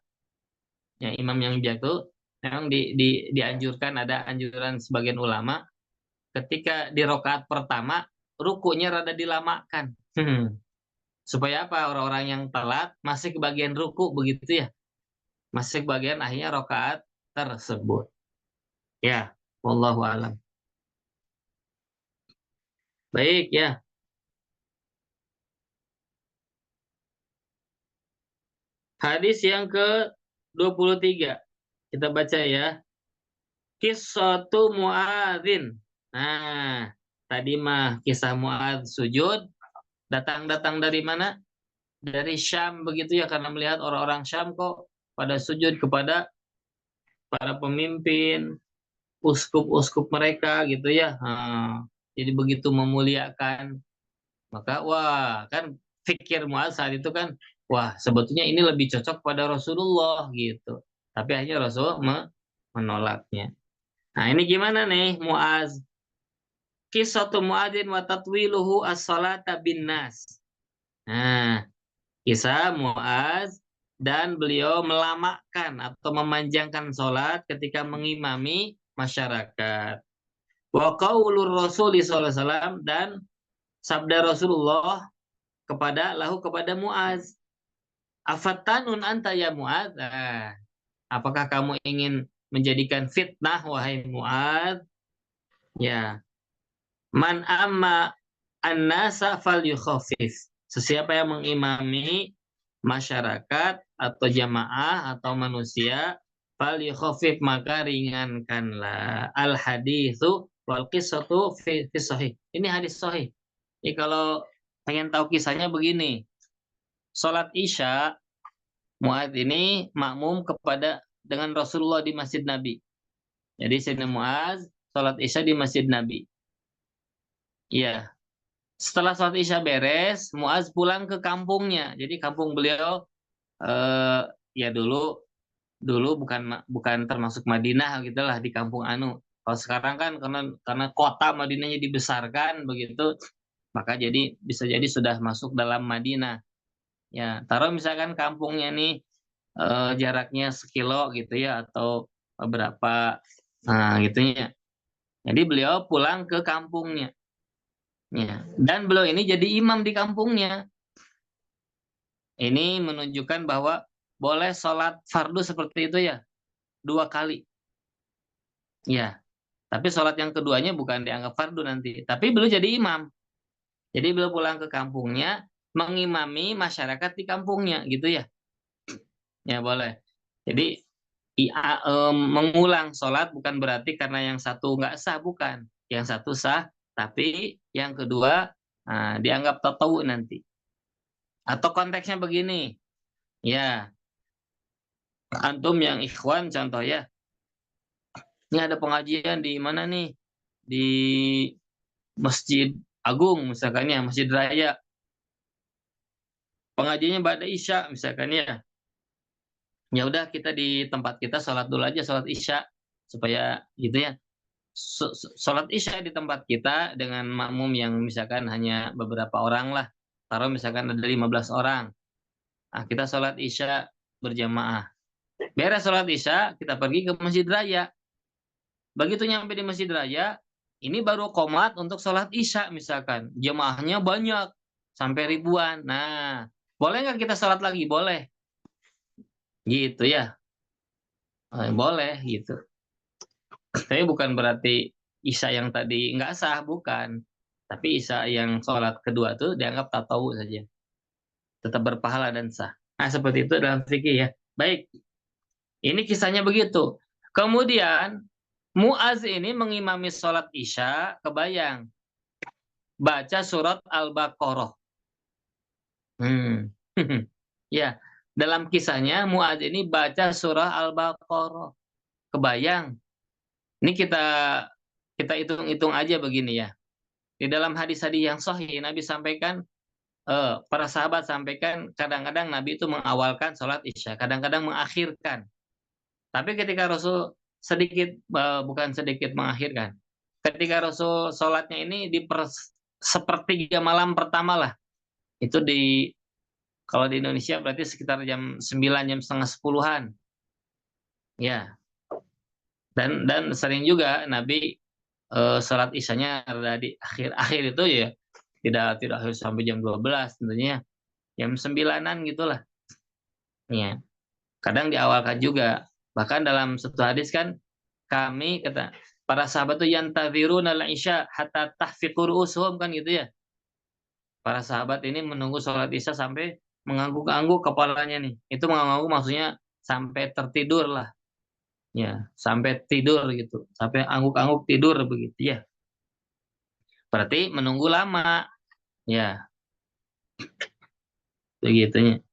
ya imam yang bijak tuh memang dianjurkan, ada anjuran sebagian ulama ketika di rokaat pertama rukunya rada dilamakan. Supaya apa? Orang-orang yang telat masih kebagian ruku begitu ya. Masih kebagian akhirnya rokaat tersebut. Ya, wallahu alam. Baik ya. Hadis yang ke-23. Kita baca ya. Qissatu Muadzin. Nah, tadi mah kisah Muadz sujud, datang-datang dari mana? Dari Syam begitu ya, karena melihat orang-orang Syam kok pada sujud kepada para pemimpin, uskup-uskup mereka gitu ya. Jadi begitu memuliakan, maka wah kan fikir Muaz saat itu kan, wah sebetulnya ini lebih cocok pada Rasulullah gitu. Tapi akhirnya Rasul menolaknya. Nah, ini gimana nih Muaz? Kisatu Muadzin wa tatwiluhu as-salata bin nas. Nah, kisah Muaz dan beliau melamakan atau memanjangkan sholat ketika mengimami masyarakat. Wa qaulur Rasul sallallahu alaihi wasallam, dan sabda Rasulullah kepada Muaz, afatanun anta ya Muaz. Apakah kamu ingin menjadikan fitnah wahai Muaz? Ya, man amma an-nasa falyukhafif. Sesiapa yang mengimami masyarakat atau jamaah atau manusia, falyukhafif, maka ringankanlah. Al haditsu wal qissatu fi sahih. Ini hadis sahih. Jadi kalau pengen tahu kisahnya begini. Salat Isya, Mu'adz ini makmum kepada dengan Rasulullah di Masjid Nabi. Jadi Sayyidina Mu'adz salat Isya di Masjid Nabi. Iya. Setelah salat Isya beres, Mu'adz pulang ke kampungnya. Jadi kampung beliau ya dulu dulu bukan termasuk Madinah gitulah, di kampung anu. Kalau sekarang kan karena kota Madinahnya dibesarkan begitu, maka jadi bisa jadi sudah masuk dalam Madinah. Ya, taruh misalkan kampungnya nih jaraknya sekilo gitu ya, atau berapa, nah gitu ya. Jadi beliau pulang ke kampungnya. Ya. Dan beliau ini jadi imam di kampungnya. Ini menunjukkan bahwa boleh sholat fardu seperti itu ya, 2 kali. Ya, tapi sholat yang keduanya bukan dianggap fardu nanti. Tapi beliau jadi imam. Jadi beliau pulang ke kampungnya, mengimami masyarakat di kampungnya gitu ya. Ya boleh. Jadi mengulang sholat bukan berarti karena yang satu nggak sah, bukan. Yang satu sah, tapi yang kedua dianggap tatawu nanti. Atau konteksnya begini, ya antum yang ikhwan contoh ya, ini ada pengajian di mana nih? Di Masjid Agung misalkan ya, Masjid Raya. Pengajiannya pada Isya misalkan ya. Ya udah kita di tempat kita sholat dulu aja sholat Isya supaya gitu ya. Sholat Isya di tempat kita dengan makmum yang misalkan hanya beberapa orang lah. Taruh misalkan ada 15 orang. Nah, kita sholat Isya berjamaah. Beres sholat isya, kita pergi ke Masjid Raya. Begitu nyampe di Masjid Raya, ini baru qomat untuk sholat isya misalkan. Jemaahnya banyak, sampai ribuan. Nah, boleh nggak kita sholat lagi? Boleh. Gitu ya. Boleh gitu. Tapi bukan berarti isya yang tadi nggak sah, bukan. Tapi isya yang sholat kedua tuh dianggap tatawu saja. Tetap berpahala dan sah. Nah, seperti itu dalam fikih ya. Baik, ini kisahnya begitu. Kemudian, Muaz ini mengimami sholat isya, kebayang. Baca surat Al-Baqarah. Hmm. Ya, dalam kisahnya Muaz ini baca surah Al-Baqarah. Kebayang. Ini kita kita hitung-hitung aja begini ya. Di dalam hadis-hadis yang sahih Nabi sampaikan, para sahabat sampaikan kadang-kadang Nabi itu mengawalkan sholat isya, kadang-kadang mengakhirkan. Tapi ketika Rasul sedikit, bukan sedikit mengakhirkan. Ketika Rasul sholatnya ini di sepertiga malam pertama lah. Itu kalau di Indonesia berarti sekitar jam 9, jam setengah 10-an. Ya, dan sering juga Nabi sholat isyanya ada di akhir-akhir itu ya. Tidak harus sampai jam 12 tentunya. Jam 9-an gitulah. Ya. Kadang diawalkan juga. Bahkan dalam satu hadis kan, kami kata para sahabat itu yantaziruna al-isya hatta tahfiqu ru'usuhum kan gitu ya. Para sahabat ini menunggu sholat isya sampai mengangguk-angguk kepalanya nih. Itu mengangguk maksudnya sampai tertidur lah. Ya, sampai tidur gitu. Sampai angguk-angguk tidur begitu ya. Berarti menunggu lama. Ya, begitunya.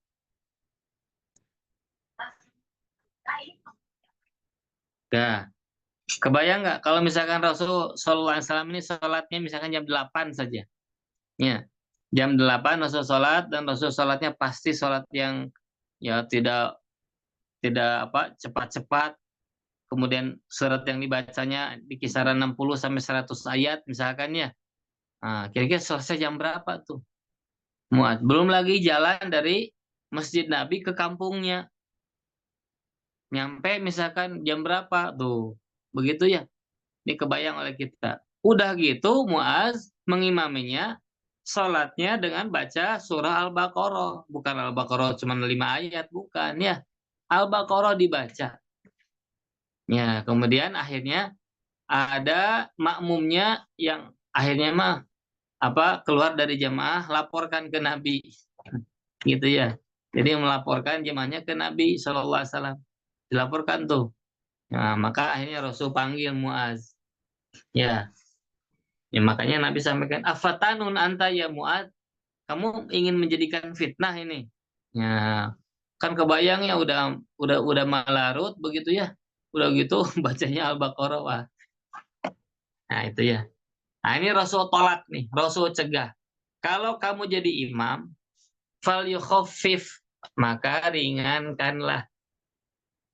Nah, kebayang nggak kalau misalkan Rasul Sallallahu Alaihi Wasallam ini sholatnya misalkan jam 8 saja. Ya, jam 8 Rasul sholat dan Rasul sholatnya pasti sholat yang ya tidak tidak apa cepat-cepat. Kemudian surat yang dibacanya di kisaran 60 sampai 100 ayat misalkan ya. Nah, kira-kira selesai jam berapa tuh? Muat. Belum lagi jalan dari Masjid Nabi ke kampungnya. Nyampe misalkan jam berapa tuh. Begitu ya. Ini kebayang oleh kita. Udah gitu Muaz mengimaminya sholatnya dengan baca surah Al-Baqarah. Bukan Al-Baqarah cuma 5 ayat. Bukan ya. Al-Baqarah dibaca. Ya, kemudian akhirnya ada makmumnya yang akhirnya mah keluar dari jamaah laporkan ke Nabi gitu ya. Jadi melaporkan jemaahnya ke Nabi Shallallahu Alaihi Wasallam, dilaporkan tuh. Nah, maka akhirnya Rasul panggil Muaz. Ya, ya makanya Nabi sampaikan, afatanun anta ya Muaz, kamu ingin menjadikan fitnah ini. Ya, kan kebayang ya udah malarut begitu ya. Udah gitu bacanya Al-Baqarah. Wah. Nah, itu ya. Nah, ini Rasul tolak nih, Rasul cegah. Kalau kamu jadi imam, fal yukhaffif, maka ringankanlah.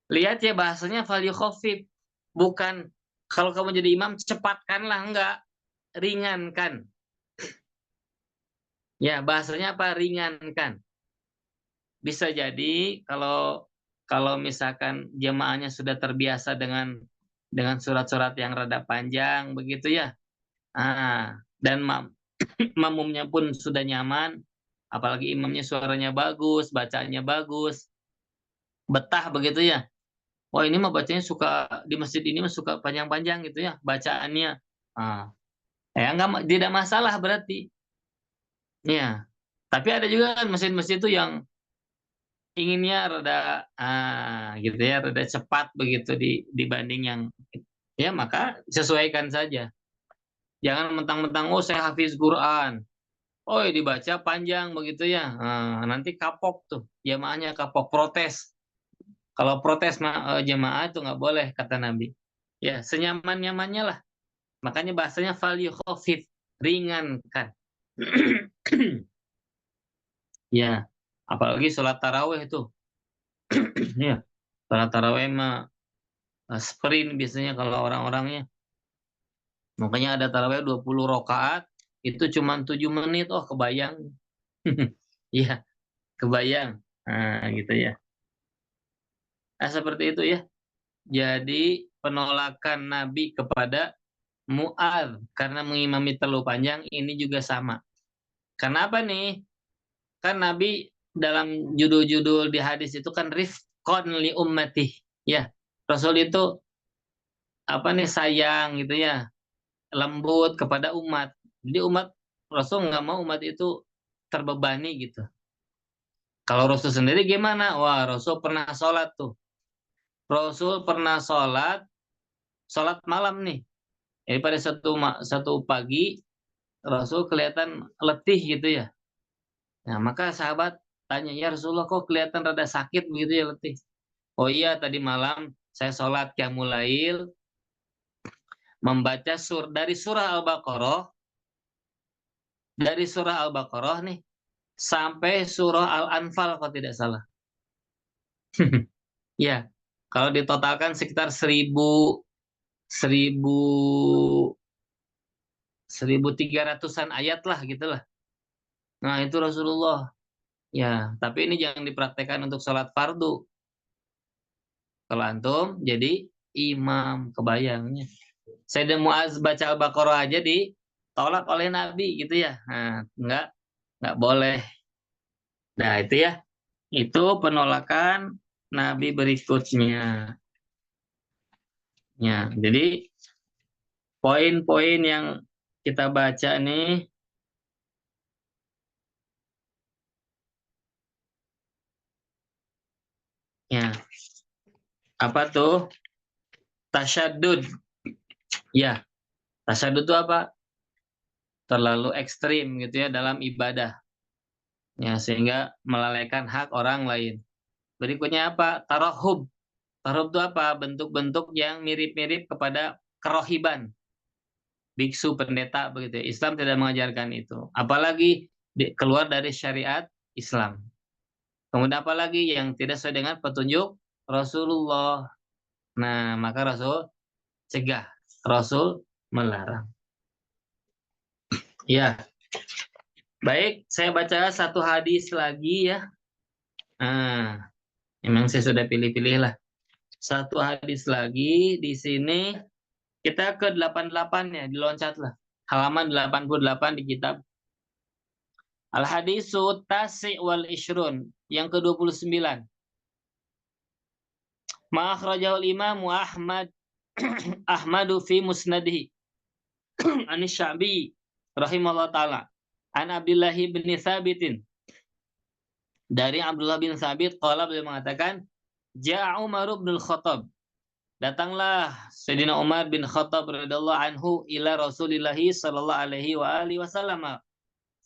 Lihat ya bahasanya fal yukhaffif. Bukan kalau kamu jadi imam cepatkanlah, enggak, ringankan. Ya, bahasanya apa? Ringankan. Bisa jadi kalau kalau misalkan jemaahnya sudah terbiasa dengan surat-surat yang rada panjang begitu ya. Dan makmumnya pun sudah nyaman, apalagi imamnya suaranya bagus, bacaannya bagus, betah begitu ya. Oh ini mah bacanya suka di masjid ini mah suka panjang-panjang gitu ya bacaannya. Ah, ya nggak tidak masalah berarti. Ya. Tapi ada juga kan masjid-masjid itu yang inginnya rada gitu ya, rada cepat begitu dibanding yang ya maka sesuaikan saja. Jangan mentang-mentang oh saya hafiz Quran. Oh dibaca panjang begitu ya. Nanti kapok tuh jamaahnya kapok protes. Kalau protes jamaah itu nggak boleh kata Nabi. Ya senyaman-nyamannya lah. Makanya bahasanya fal yukhafif, ringankan. Ya, apalagi sholat taraweh itu. Ya, sholat taraweh mah sprint biasanya kalau orang-orangnya. Makanya ada taraweh 20 rakaat itu cuma 7 menit. Oh, kebayang. Iya, kebayang. Nah, gitu ya. Nah, seperti itu ya. Jadi penolakan Nabi kepada Mu'adz karena mengimami terlalu panjang ini juga sama. Kenapa nih? Kan Nabi dalam judul-judul di hadis itu kan rifqon li ummati. Ya, Rasul itu apa nih sayang gitu ya, lembut kepada umat. Jadi umat Rasul nggak mau umat itu terbebani gitu. Kalau Rasul sendiri gimana? Wah, Rasul pernah sholat tuh. Rasul pernah sholat malam nih. Jadi pada satu pagi Rasul kelihatan letih gitu ya. Nah, maka sahabat tanya, ya Rasulullah kok kelihatan rada sakit begitu ya letih. Oh iya, tadi malam saya sholat qiyamul lail membaca dari surah Al-Baqarah, nih sampai surah Al-Anfal kalau tidak salah. Ya, kalau ditotalkan sekitar 1000 1300-an ayat lah gitulah. Nah, itu Rasulullah. Ya, tapi ini jangan dipraktekkan untuk sholat fardu. Kalau antum jadi imam, kebayangnya. Sayyidina Muaz baca Al-Baqarah aja ditolak oleh Nabi gitu ya. Nah, nggak boleh. Nah, itu ya. Itu penolakan Nabi berikutnya. Ya, jadi poin-poin yang kita baca nih, ya, apa tuh? Tasyadud. Ya, tasyadud itu apa? Terlalu ekstrim gitu ya dalam ibadah. Ya, sehingga melalaikan hak orang lain. Berikutnya apa? Tarahub. Tarahub itu apa? Bentuk-bentuk yang mirip-mirip kepada kerohiban. Biksu, pendeta, begitu ya. Islam tidak mengajarkan itu. Apalagi keluar dari syariat Islam. Kemudian apalagi yang tidak sesuai dengan petunjuk Rasulullah. Nah, maka Rasul cegah. Rasul melarang. Ya, baik. Saya baca satu hadis lagi ya. Nah, memang saya sudah pilih-pilih lah. Satu hadis lagi di sini. Kita ke 88 ya, diloncat lah. Halaman 88 di kitab Al-Hadisu Tasi' wal Ishrun. Yang ke-29. Ma'akhrajahul imamu Ahmad Ahmadu fi musnadihi. Anis Sya'bi rahimahullah ta'ala. An Abdullah bin Thabitin. Dari Abdullah bin Thabit, qala beliau mengatakan, Ja'a Umar bin Khattab. Datanglah Sayyidina Umar bin Khattab radhiyallahu anhu ila Rasulillah sallallahu alaihi wa alihi wasallam.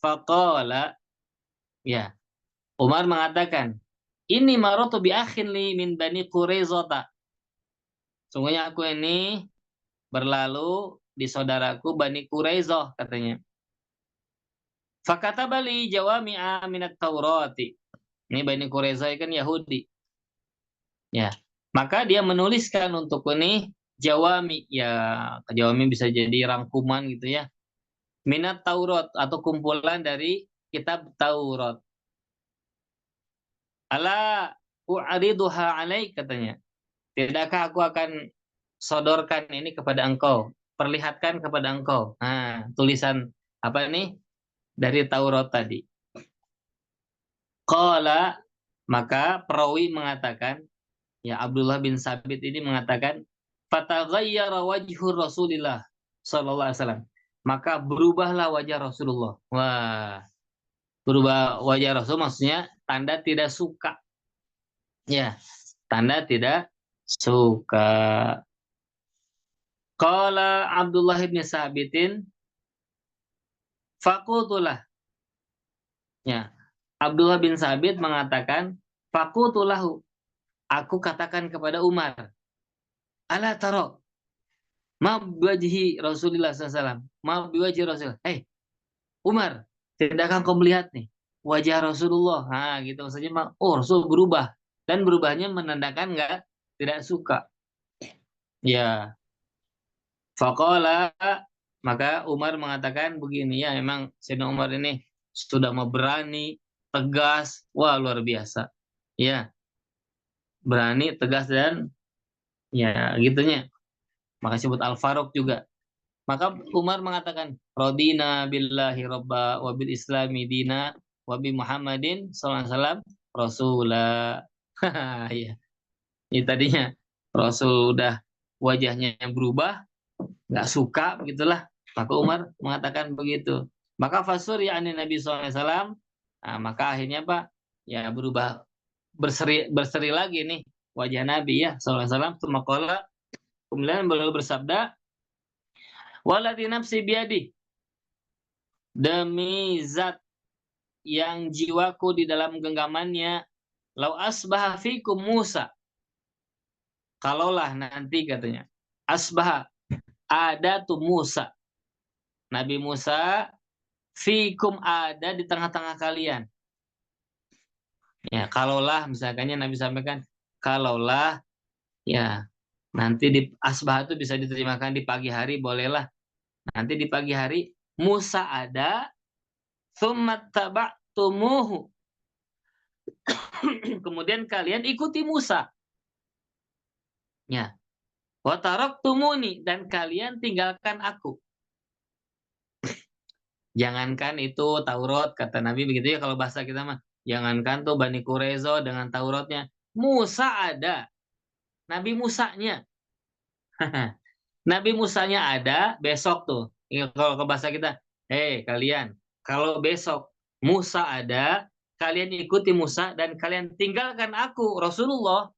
Faqala, ya, Umar mengatakan, ini marotu bi akhin li min Bani Quraizah. Sungguhnya aku ini berlalu di saudaraku Bani Quraizah katanya. Fakatabali jawami'a minat Taurati. Ini Bani Quraizah kan Yahudi. Ya. Maka dia menuliskan untuk ini jawami. Ya, jawami bisa jadi rangkuman gitu ya. Minat Taurat atau kumpulan dari kitab Taurat. Ala u'riduha alaik katanya. Tidakkah aku akan sodorkan ini kepada engkau, perlihatkan kepada engkau. Nah, tulisan apa nih dari Taurat tadi. Qala, maka perawi mengatakan, ya Abdullah bin Sabit ini mengatakan, fataghayyara wajhu Rasulillah sallallahu alaihi wasallam. Maka berubahlah wajah Rasulullah. Wah, berubah wajah Rasul maksudnya tanda tidak suka. Ya, tanda tidak suka. Qala Abdullah bin Sabitin, fakutulah. Ya, Abdullah bin Sabit mengatakan, fakutulahu. Aku katakan kepada Umar, ala taro, ma biwajhi Rasulullah SAW. Ma biwajhi Rasulullah. Hei, Umar, tidakkah kau melihat nih wajah Rasulullah? Nah, gitu maksudnya. Oh, Rasul berubah. Dan berubahnya menandakan nggak tidak suka. Ya, faqala, maka Umar mengatakan begini ya, memang Sayyidina Umar ini sudah mau berani, tegas, wah luar biasa. Ya, berani, tegas dan ya gitunya. Maka sebut Al-Faruq juga. Maka Umar mengatakan, Radina billahi robba wa bil islami dina wa bi Muhammadin sallallahu alaihi wasallam rasulah. Ya, ini tadinya Rasul udah wajahnya berubah, nggak suka begitulah. Maka Umar mengatakan begitu. Maka fasur ya Nabi SAW. Nah, maka akhirnya Pak ya berubah, berseri lagi nih wajah Nabi ya SAW. Kemudian beliau bersabda, waladi nafsi biadi, demi zat yang jiwaku di dalam genggamannya, lau asbaha fikum Musa, kalaulah nanti katanya asbaha, ada tuh Musa, Nabi Musa, fikum ada di tengah-tengah kalian. Ya, kalaulah misalkannya Nabi sampaikan, kalaulah ya nanti di asbah itu bisa diterjemahkan di pagi hari, bolehlah. Nanti di pagi hari Musa ada, tsumma taba'tumuhu. Kemudian kalian ikuti Musa. Ya, wa taraktumuni, dan kalian tinggalkan aku. Jangankan itu Taurat, kata Nabi begitu ya kalau bahasa kita mah. Jangankan tuh Bani Quraizo dengan Tauratnya. Musa ada. Nabi Musanya. Nabi Musanya ada besok tuh. Kalau ke bahasa kita, hei kalian, kalau besok Musa ada, kalian ikuti Musa dan kalian tinggalkan aku, Rasulullah.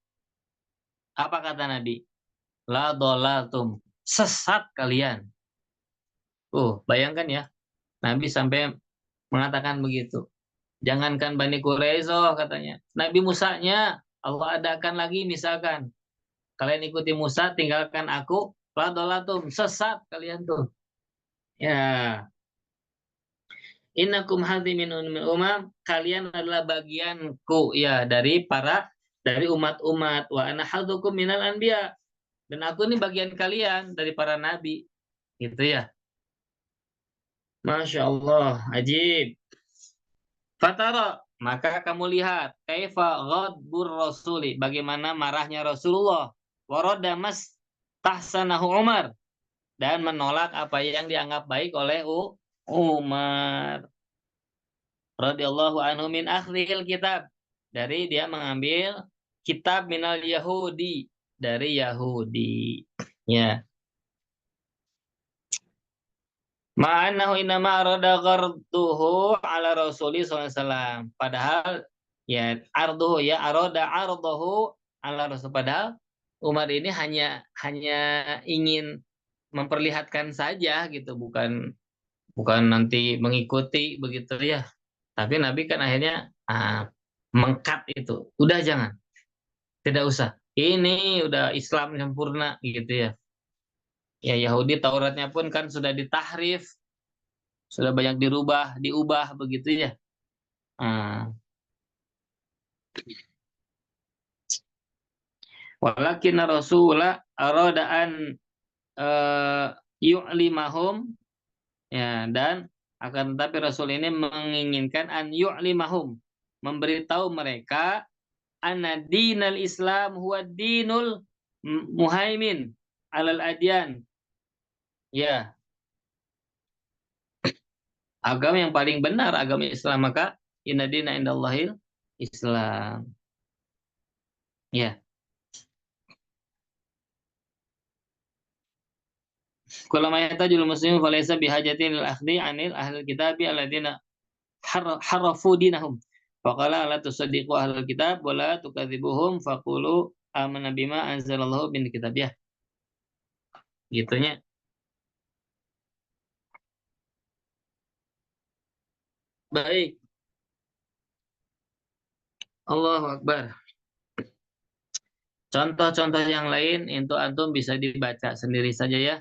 Apa kata Nabi? La dolatum, sesat kalian. Bayangkan ya, Nabi sampai mengatakan begitu. Jangankan Bani Quraizo katanya. Nabi Musanya Allah adakan lagi misalkan. Kalian ikuti Musa, tinggalkan aku, la dolatum, sesat kalian tuh. Ya, innakum hadhi min umam, kalian adalah bagianku ya dari umat-umat, wa ana hadzukum minal anbiya, dan aku ini bagian kalian dari para nabi. Gitu ya. Masya Allah, ajib. Fatara, maka kamu lihat kaifa ghadbur rasuli, bagaimana marahnya Rasulullah, waradda mas tahsanahu Umar, dan menolak apa yang dianggap baik oleh Umar radhiyallahu anhu min akhdhil kitab, dari dia mengambil kitab minal Yahudi, dari Yahudi. Ya, ma'anahu inama arada qarduhu ala Rasuli sallallahu alaihi wasallam. Padahal ya arduhu ya arada arduhu ala Rasul, padahal Umar ini hanya hanya ingin memperlihatkan saja gitu, bukan bukan nanti mengikuti begitu ya. Tapi Nabi kan akhirnya mengkat itu. Udah jangan, tidak usah. Ini udah Islam sempurna gitu ya. Ya Yahudi Tauratnya pun kan sudah ditahrif, sudah banyak diubah begitu ya. Ah, walakin Rasulullah arada an yu'limahum, ya, dan akan tetapi Rasul ini menginginkan an yu'limahum, memberitahu mereka anna dinal Islam huwa dinul muhaimin alal adyan. Ya, agama yang paling benar agama Islam, maka inna dina indallahil Islam. Ya, kulama yatajul muslimu falaysa bihajatin lil akhdi anil ahli kitabi alladziina harafu dinahum. Faqala la tusaddiqu ahlul kitab wa la tukadzibuhum faqulu amanna bima anzalallahu min kitab, ya. Gitunya. Baik. Allahu Akbar. Contoh-contoh yang lain itu antum bisa dibaca sendiri saja ya,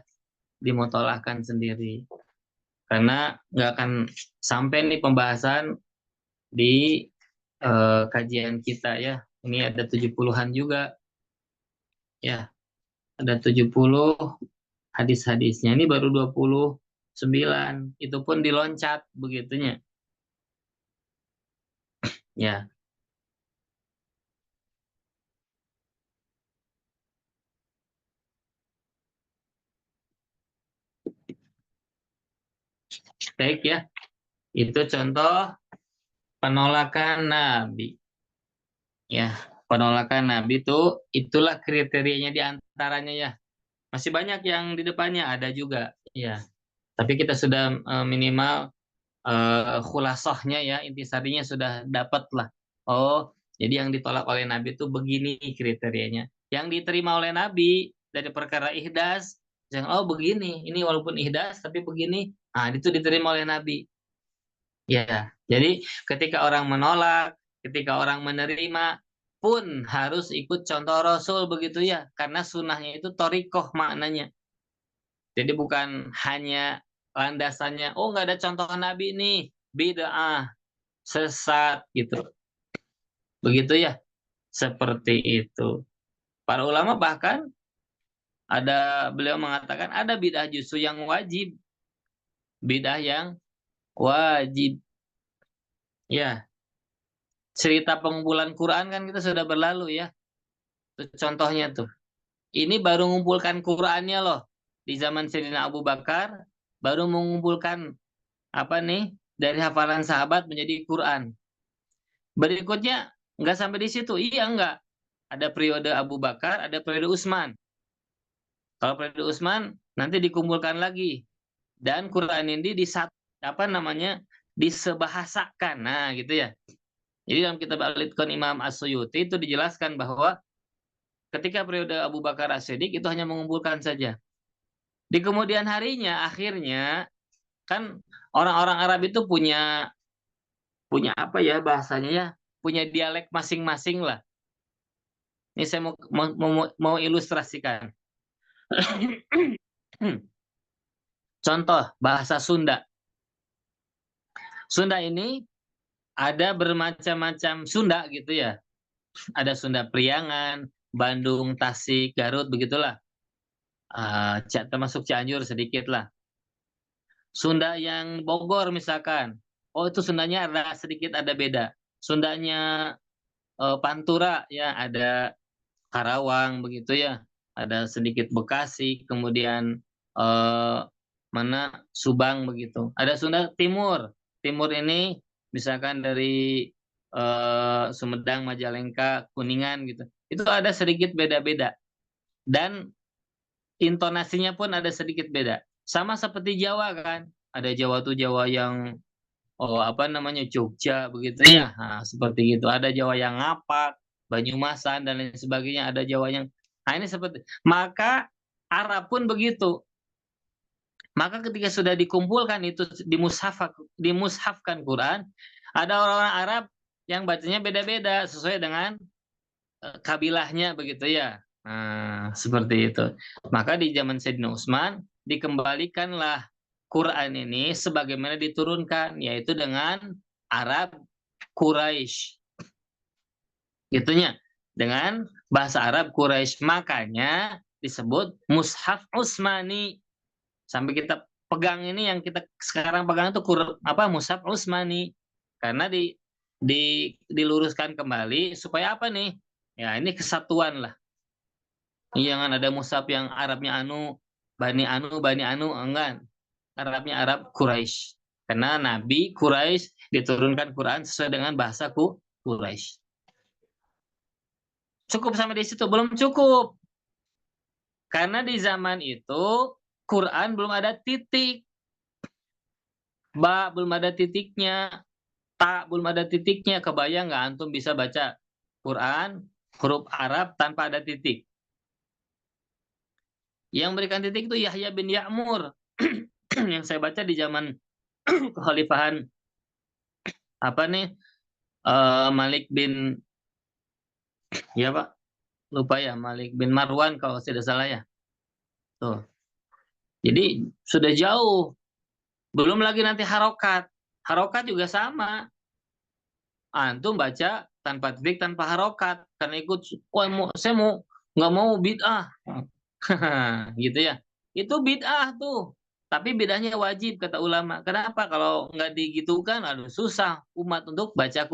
dimutolahkan sendiri. Karena nggak akan sampai nih pembahasan di kajian kita ya. Ini ada 70-an juga ya. Ada 70 hadis-hadisnya. Ini baru 29. Itu pun diloncat begitunya. Ya. Baik ya, itu contoh penolakan Nabi. Ya, penolakan Nabi itu itulah kriterianya di antaranya ya. Masih banyak yang di depannya ada juga. Ya, tapi kita sudah minimal khulasohnya ya, intisarinya sudah dapat lah. Oh, jadi yang ditolak oleh Nabi itu begini kriterianya. Yang diterima oleh Nabi dari perkara ihdas, yang oh begini, ini walaupun ihdas tapi begini, nah itu diterima oleh Nabi. Ya, jadi ketika orang menolak, ketika orang menerima pun harus ikut contoh Rasul begitu ya, karena sunnahnya itu torikoh maknanya. Jadi bukan hanya landasannya, oh nggak ada contoh Nabi nih, bid'ah, sesat gitu. Begitu ya, seperti itu. Para ulama bahkan beliau mengatakan ada bid'ah justru yang wajib, bid'ah yang wajib. Ya, cerita pengumpulan Quran kan kita sudah berlalu ya. Tuh, contohnya tuh. Ini baru mengumpulkan Qurannya loh. Di zaman Sayyidina Abu Bakar baru mengumpulkan apa nih dari hafalan sahabat menjadi Quran. Berikutnya nggak sampai di situ. Iya nggak. Ada periode Abu Bakar, ada periode Utsman. Kalau periode Utsman nanti dikumpulkan lagi dan Quran ini apa namanya disebahasakan. Nah, gitu ya. Jadi dalam kitab Al-Itqan Imam As-Suyuti itu dijelaskan bahwa ketika periode Abu Bakar As-Siddiq itu hanya mengumpulkan saja. Di kemudian harinya akhirnya kan orang-orang Arab itu punya punya apa ya bahasanya ya, punya dialek masing-masing lah. Ini saya mau ilustrasikan. Contoh bahasa Sunda. Sunda ini ada bermacam-macam Sunda gitu ya. Ada Sunda Priangan, Bandung, Tasik, Garut begitulah. Termasuk Cianjur sedikit lah. Sunda yang Bogor misalkan. Oh itu Sundanya sedikit ada beda. Sundanya Pantura ya ada Karawang begitu ya. Ada sedikit Bekasi, kemudian eh, mana Subang begitu. Ada Sunda Timur. Timur ini misalkan dari Sumedang, Majalengka, Kuningan gitu. Itu ada sedikit beda-beda. Dan intonasinya pun ada sedikit beda. Sama seperti Jawa kan. Ada Jawa tuh Jawa yang apa namanya Jogja begitu ya. Nah, seperti itu. Ada Jawa yang ngapak, Banyumasan dan lain sebagainya. Ada Jawa yang nah ini seperti maka Arab pun begitu. Maka ketika sudah dikumpulkan itu dimushafkan Quran, ada orang-orang Arab yang bacanya beda-beda sesuai dengan kabilahnya begitu ya. Nah, seperti itu. Maka di zaman Sayyidina Utsman dikembalikanlah Quran ini sebagaimana diturunkan, yaitu dengan Arab Quraisy. Gitunya. Dengan bahasa Arab Quraisy. Makanya disebut Mushaf Utsmani. Sampai kita pegang ini yang kita sekarang pegang itu Mushaf Utsmani. Karena diluruskan kembali supaya apa nih? Ya, ini kesatuan lah. Jangan ada mushaf yang Arabnya Bani Anu, enggak. Arabnya Arab Quraisy. Karena Nabi Quraisy diturunkan Quran sesuai dengan bahasaku Quraisy. Cukup sampai di situ? Belum cukup. Karena di zaman itu Quran belum ada titik. Ba belum ada titiknya. Ta belum ada titiknya. Kebayang nggak antum bisa baca Quran huruf Arab tanpa ada titik? Yang berikan titik itu Yahya bin Ya'mur. Yang saya baca di zaman kekhalifahan apa nih Malik bin ya Pak lupa ya Malik bin Marwan kalau tidak salah ya tuh jadi sudah jauh belum lagi nanti harokat juga sama antum baca tanpa titik tanpa harokat karena ikut saya mau nggak mau bid'ah gitu ya itu bid'ah tuh tapi bid'ahnya wajib kata ulama kenapa kalau nggak digitukan aduh susah umat untuk baca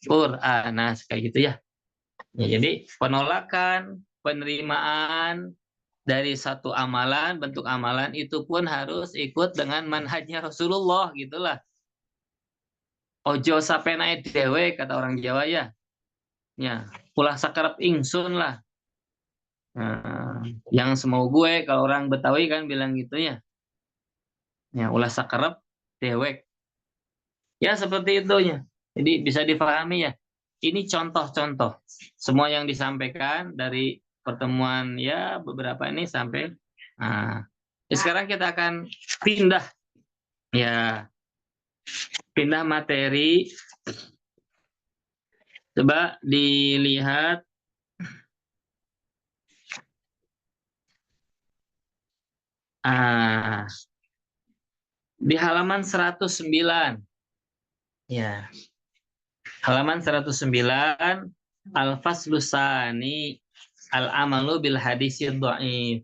Quran nah kayak gitu ya. Ya, jadi penolakan, penerimaan, dari satu amalan, bentuk amalan itu pun harus ikut dengan manhajnya Rasulullah gitulah. Ojo sampai naik dewe kata orang Jawa ya. Ya, ulah sakerep ingsun lah. Nah, yang semau gue kalau orang Betawi kan bilang gitu ya. Ya, ulah sakerep dewek. Ya seperti itu ya. Jadi bisa difahami ya. Ini contoh-contoh. Semua yang disampaikan dari pertemuan ya beberapa ini sampai. Nah, sekarang kita akan pindah ya, pindah materi. Coba dilihat di halaman 109. Ya, halaman 109 Al-Faslus Tsani Al-Amalu bil Haditsi Dhaif.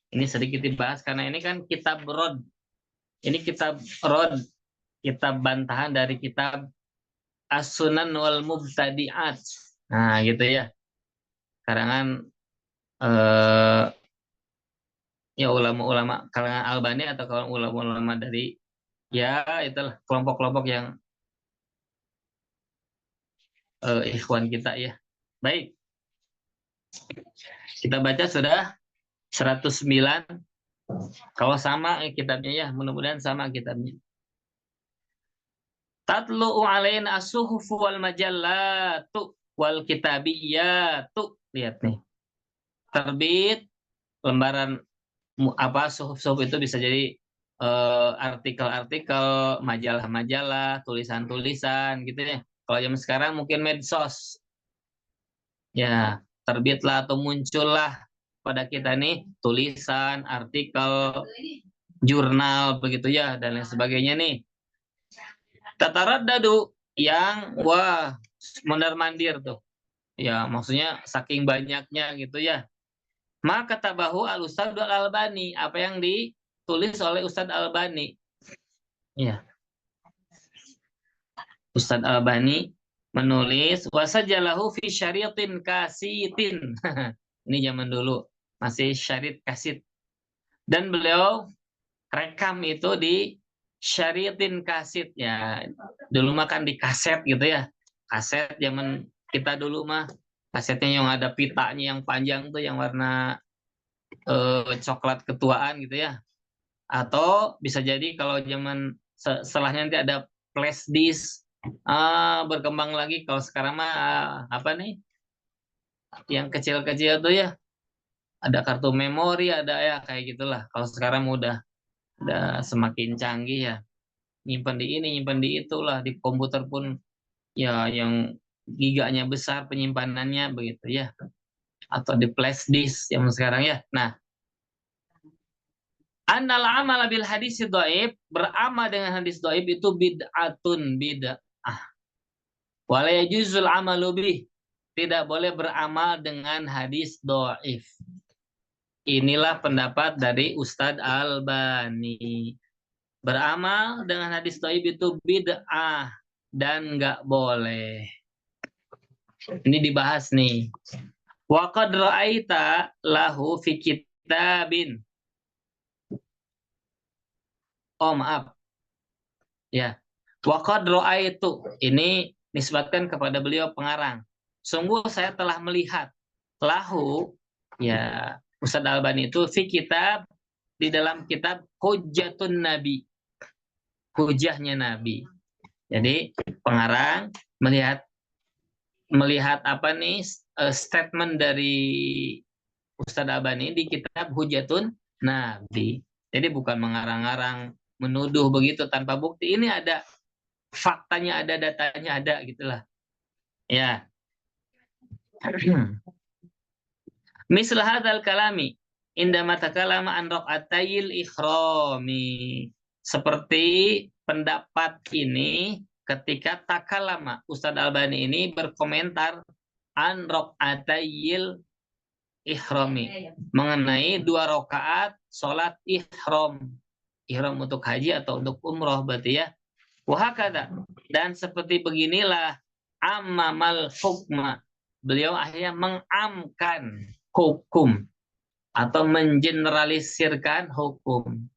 Ini sedikit dibahas karena ini kan kitab Rod. Ini kitab Rod, kitab bantahan dari kitab As-Sunan wal Mubtadi'at. Nah, gitu ya. Karangan eh, ya ulama-ulama kalangan Albani atau kalangan ulama-ulama dari ya itulah kelompok-kelompok yang ikhwan kita ya. Baik, kita baca sudah 109. Kalau sama kitabnya ya, mudah-mudahan sama kitabnya. Tatlu'u alaina as-suhuf wal majallatu wal kitabiyatu. Lihat nih. Terbit lembaran apa suhuf-suhuf itu bisa jadi artikel-artikel, majalah-majalah, tulisan-tulisan gitu ya. Kalau zaman sekarang mungkin medsos. Ya, terbitlah atau muncullah pada kita nih tulisan, artikel, jurnal begitu ya dan lain sebagainya nih. Tatarat dadu yang wah mondar-mandir tuh. Ya, maksudnya saking banyaknya gitu ya. Maka tabahu al-Ustadz al-Albani, apa yang ditulis oleh Ustadz Albani. Ya, Ustadz Albani menulis wasajalahu fi syariatin kasitin. Ini zaman dulu masih syarit kasit. Dan beliau rekam itu di syariatin kasit ya. Dulu makan di kaset gitu ya. Kaset zaman kita dulu mah kasetnya yang ada pitanya yang panjang tuh yang warna coklat ketuaan gitu ya. Atau bisa jadi kalau zaman setelahnya nanti ada flash disk, berkembang lagi. Kalau sekarang mah apa nih yang kecil-kecil tuh ya, ada kartu memori, ada ya kayak gitulah. Kalau sekarang udah semakin canggih ya, nyimpan di ini nyimpan di itulah, di komputer pun ya yang giganya besar penyimpanannya begitu ya, atau di flash disk yang sekarang ya. Nah, annal amal bil hadis dhaif, beramal dengan hadis dhaif itu bid'atun, bid'ah. Wala yajuzul amalu bih, tidak boleh beramal dengan hadis dhaif. Inilah pendapat dari Ustadz Albani. Beramal dengan hadis dhaif itu bid'ah dan nggak boleh. Ini dibahas nih. Wa qad ra'aita lahu fi kitabin. Oh, maaf. Ya. Wa qad ra'aitu. Ini nisbatkan kepada beliau pengarang. Sungguh saya telah melihat lahu ya Ustadz Albani itu fi kitab, di dalam kitab Hujjatun Nabi. Hujahnya Nabi. Jadi pengarang melihat apa nih statement dari Ustadz Albani di kitab Hujatun Nabi. Jadi bukan mengarang-arang menuduh begitu tanpa bukti. Ini ada faktanya, ada datanya, ada gitulah. Ya. Misal hadzal kalami indama takalama an raqatayil ikhrami. Seperti pendapat ini ketika takalama Ustadz Albani ini berkomentar an raqatayil ikhrami, mengenai 2 rakaat sholat ihram untuk haji atau untuk umroh berarti ya. Wahakada, dan seperti beginilah ammamal hukma, beliau akhirnya mengamkan hukum atau mengeneralisirkan hukum.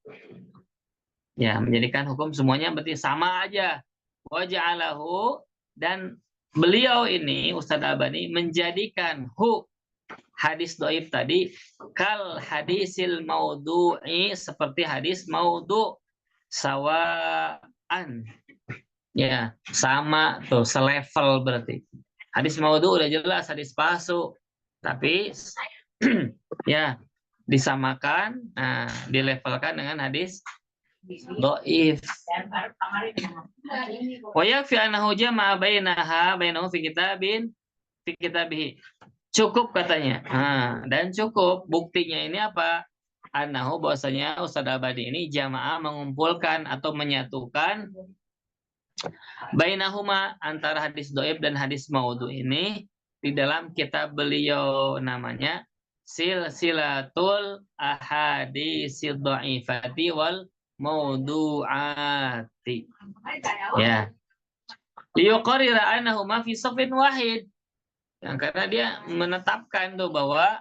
Ya, menjadikan hukum semuanya berarti sama aja. Wa ja'alahu, dan beliau ini Ustadz Albani menjadikan hadis doib tadi kal hadisil maudhu'i, seperti hadis maudhu, sawaan. Ya, sama tuh, selevel berarti. Hadis maudhu udah jelas hadis palsu. Tapi ya disamakan, nah, dilevelkan dengan hadis doif. Wa yakfi annahu jama'a bainahu fi kitabihi. Cukup katanya. Nah, dan cukup buktinya ini apa? Annahu, bahwasanya Ustadz Abadi ini jamaah mengumpulkan atau menyatukan bainahuma, antara hadis doib dan hadis maudhu ini di dalam kitab beliau, namanya Silsilatul Ahadisil Dhaifati wal Maudu'ati. Ya. Liyuqarrira annahuma fi safin wahid. Yang karena dia menetapkan tuh bahwa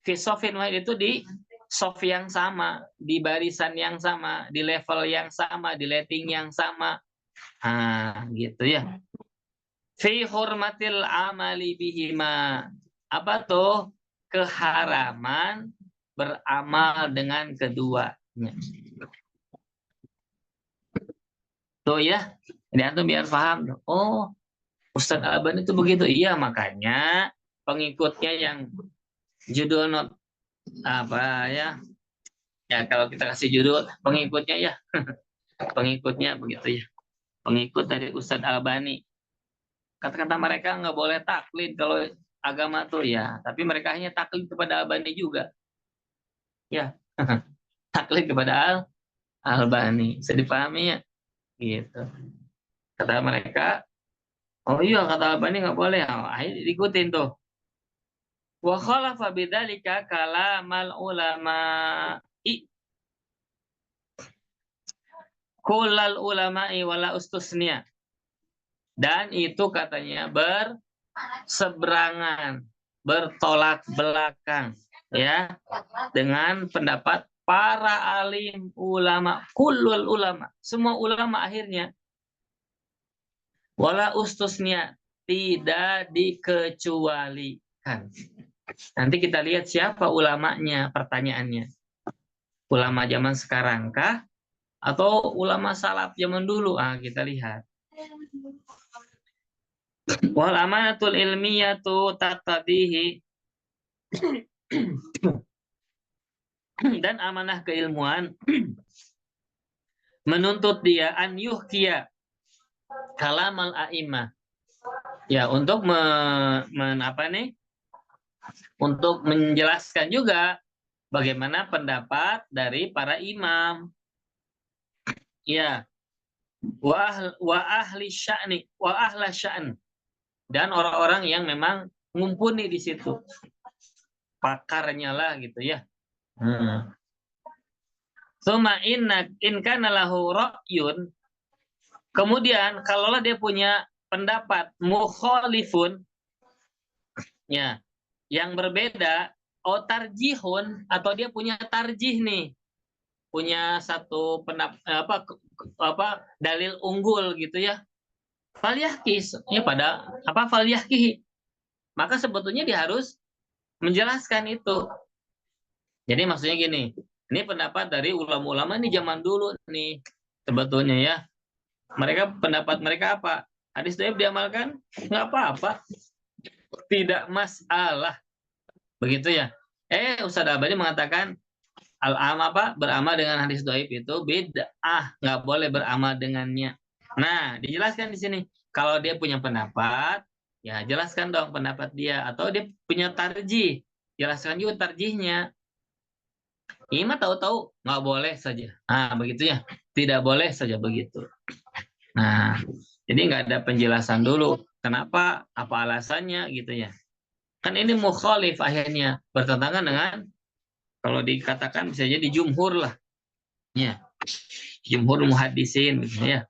fi safin wahid itu di sof yang sama, di barisan yang sama, di level yang sama, di letting yang sama. Gitu ya. Fi hurmatil amali bihima. Apa tuh? Keharaman beramal dengan keduanya. Tuh ya. Jadi antum biar paham. Oh, Ustadz Alban itu begitu. Iya, makanya pengikutnya yang judul not apa ya? Ya kalau kita kasih judul pengikutnya ya. Pengikutnya begitu ya. Pengikut dari Ustadz Albani. Kata-kata mereka nggak boleh taklid kalau agama tuh ya, tapi mereka hanya taklid kepada Albani juga. Ya, taklid kepada Albani. Bisa dipahami ya? Gitu. Kata mereka, oh iya kata Albani nggak boleh. Akhirnya diikutin tuh. Wa khalafa bidzalika kalamal ulama'i, kullal ulama'i wala ustusnya. Dan itu katanya berseberangan, bertolak belakang ya dengan pendapat para alim ulama, kullul ulama, semua ulama akhirnya, wala ustusnya, tidak dikecualikan. Nanti kita lihat siapa ulamanya, pertanyaannya. Ulama zaman sekarang kah atau ulama salaf zaman dulu? Kita lihat. Wal amanatul ilmiyatu taqtadihi, dan amanah keilmuan menuntut dia an yuhkiya kalamal a'imah. Ya, untuk untuk menjelaskan juga bagaimana pendapat dari para imam. Ya, wa ahli sya'ni wa ahla sya'n, dan orang-orang yang memang mumpuni di situ, pakarnya lah gitu ya. Suma in kana lahu ra'yun, kemudian kalaulah dia punya pendapat mukhalifun, ya, yang berbeda, tarjihun, atau dia punya tarjih nih, punya satu dalil unggul gitu ya. Falyahkis, ya pada falyahkihi. Maka sebetulnya dia harus menjelaskan itu. Jadi maksudnya gini, ini pendapat dari ulama-ulama ini zaman dulu nih sebetulnya ya. Pendapat mereka apa? Hadis dhaif diamalkan? Nggak apa-apa. Tidak masalah. Begitu ya. Ustadz Abadi mengatakan beramal dengan hadis dhaif itu bid'ah, nggak boleh beramal dengannya. Nah, dijelaskan di sini. Kalau dia punya pendapat, ya jelaskan dong pendapat dia. Atau dia punya tarjih, jelaskan juga tarjihnya. Ini mah tahu-tahu nggak boleh saja. Begitu ya. Tidak boleh saja begitu. Nah, jadi nggak ada penjelasan dulu. Kenapa? Apa alasannya gitu ya. Kan ini mukhalif akhirnya. Bertentangan dengan, kalau dikatakan bisa jadi jumhur lah. Ya. Jumhur muhaddisin gitu ya.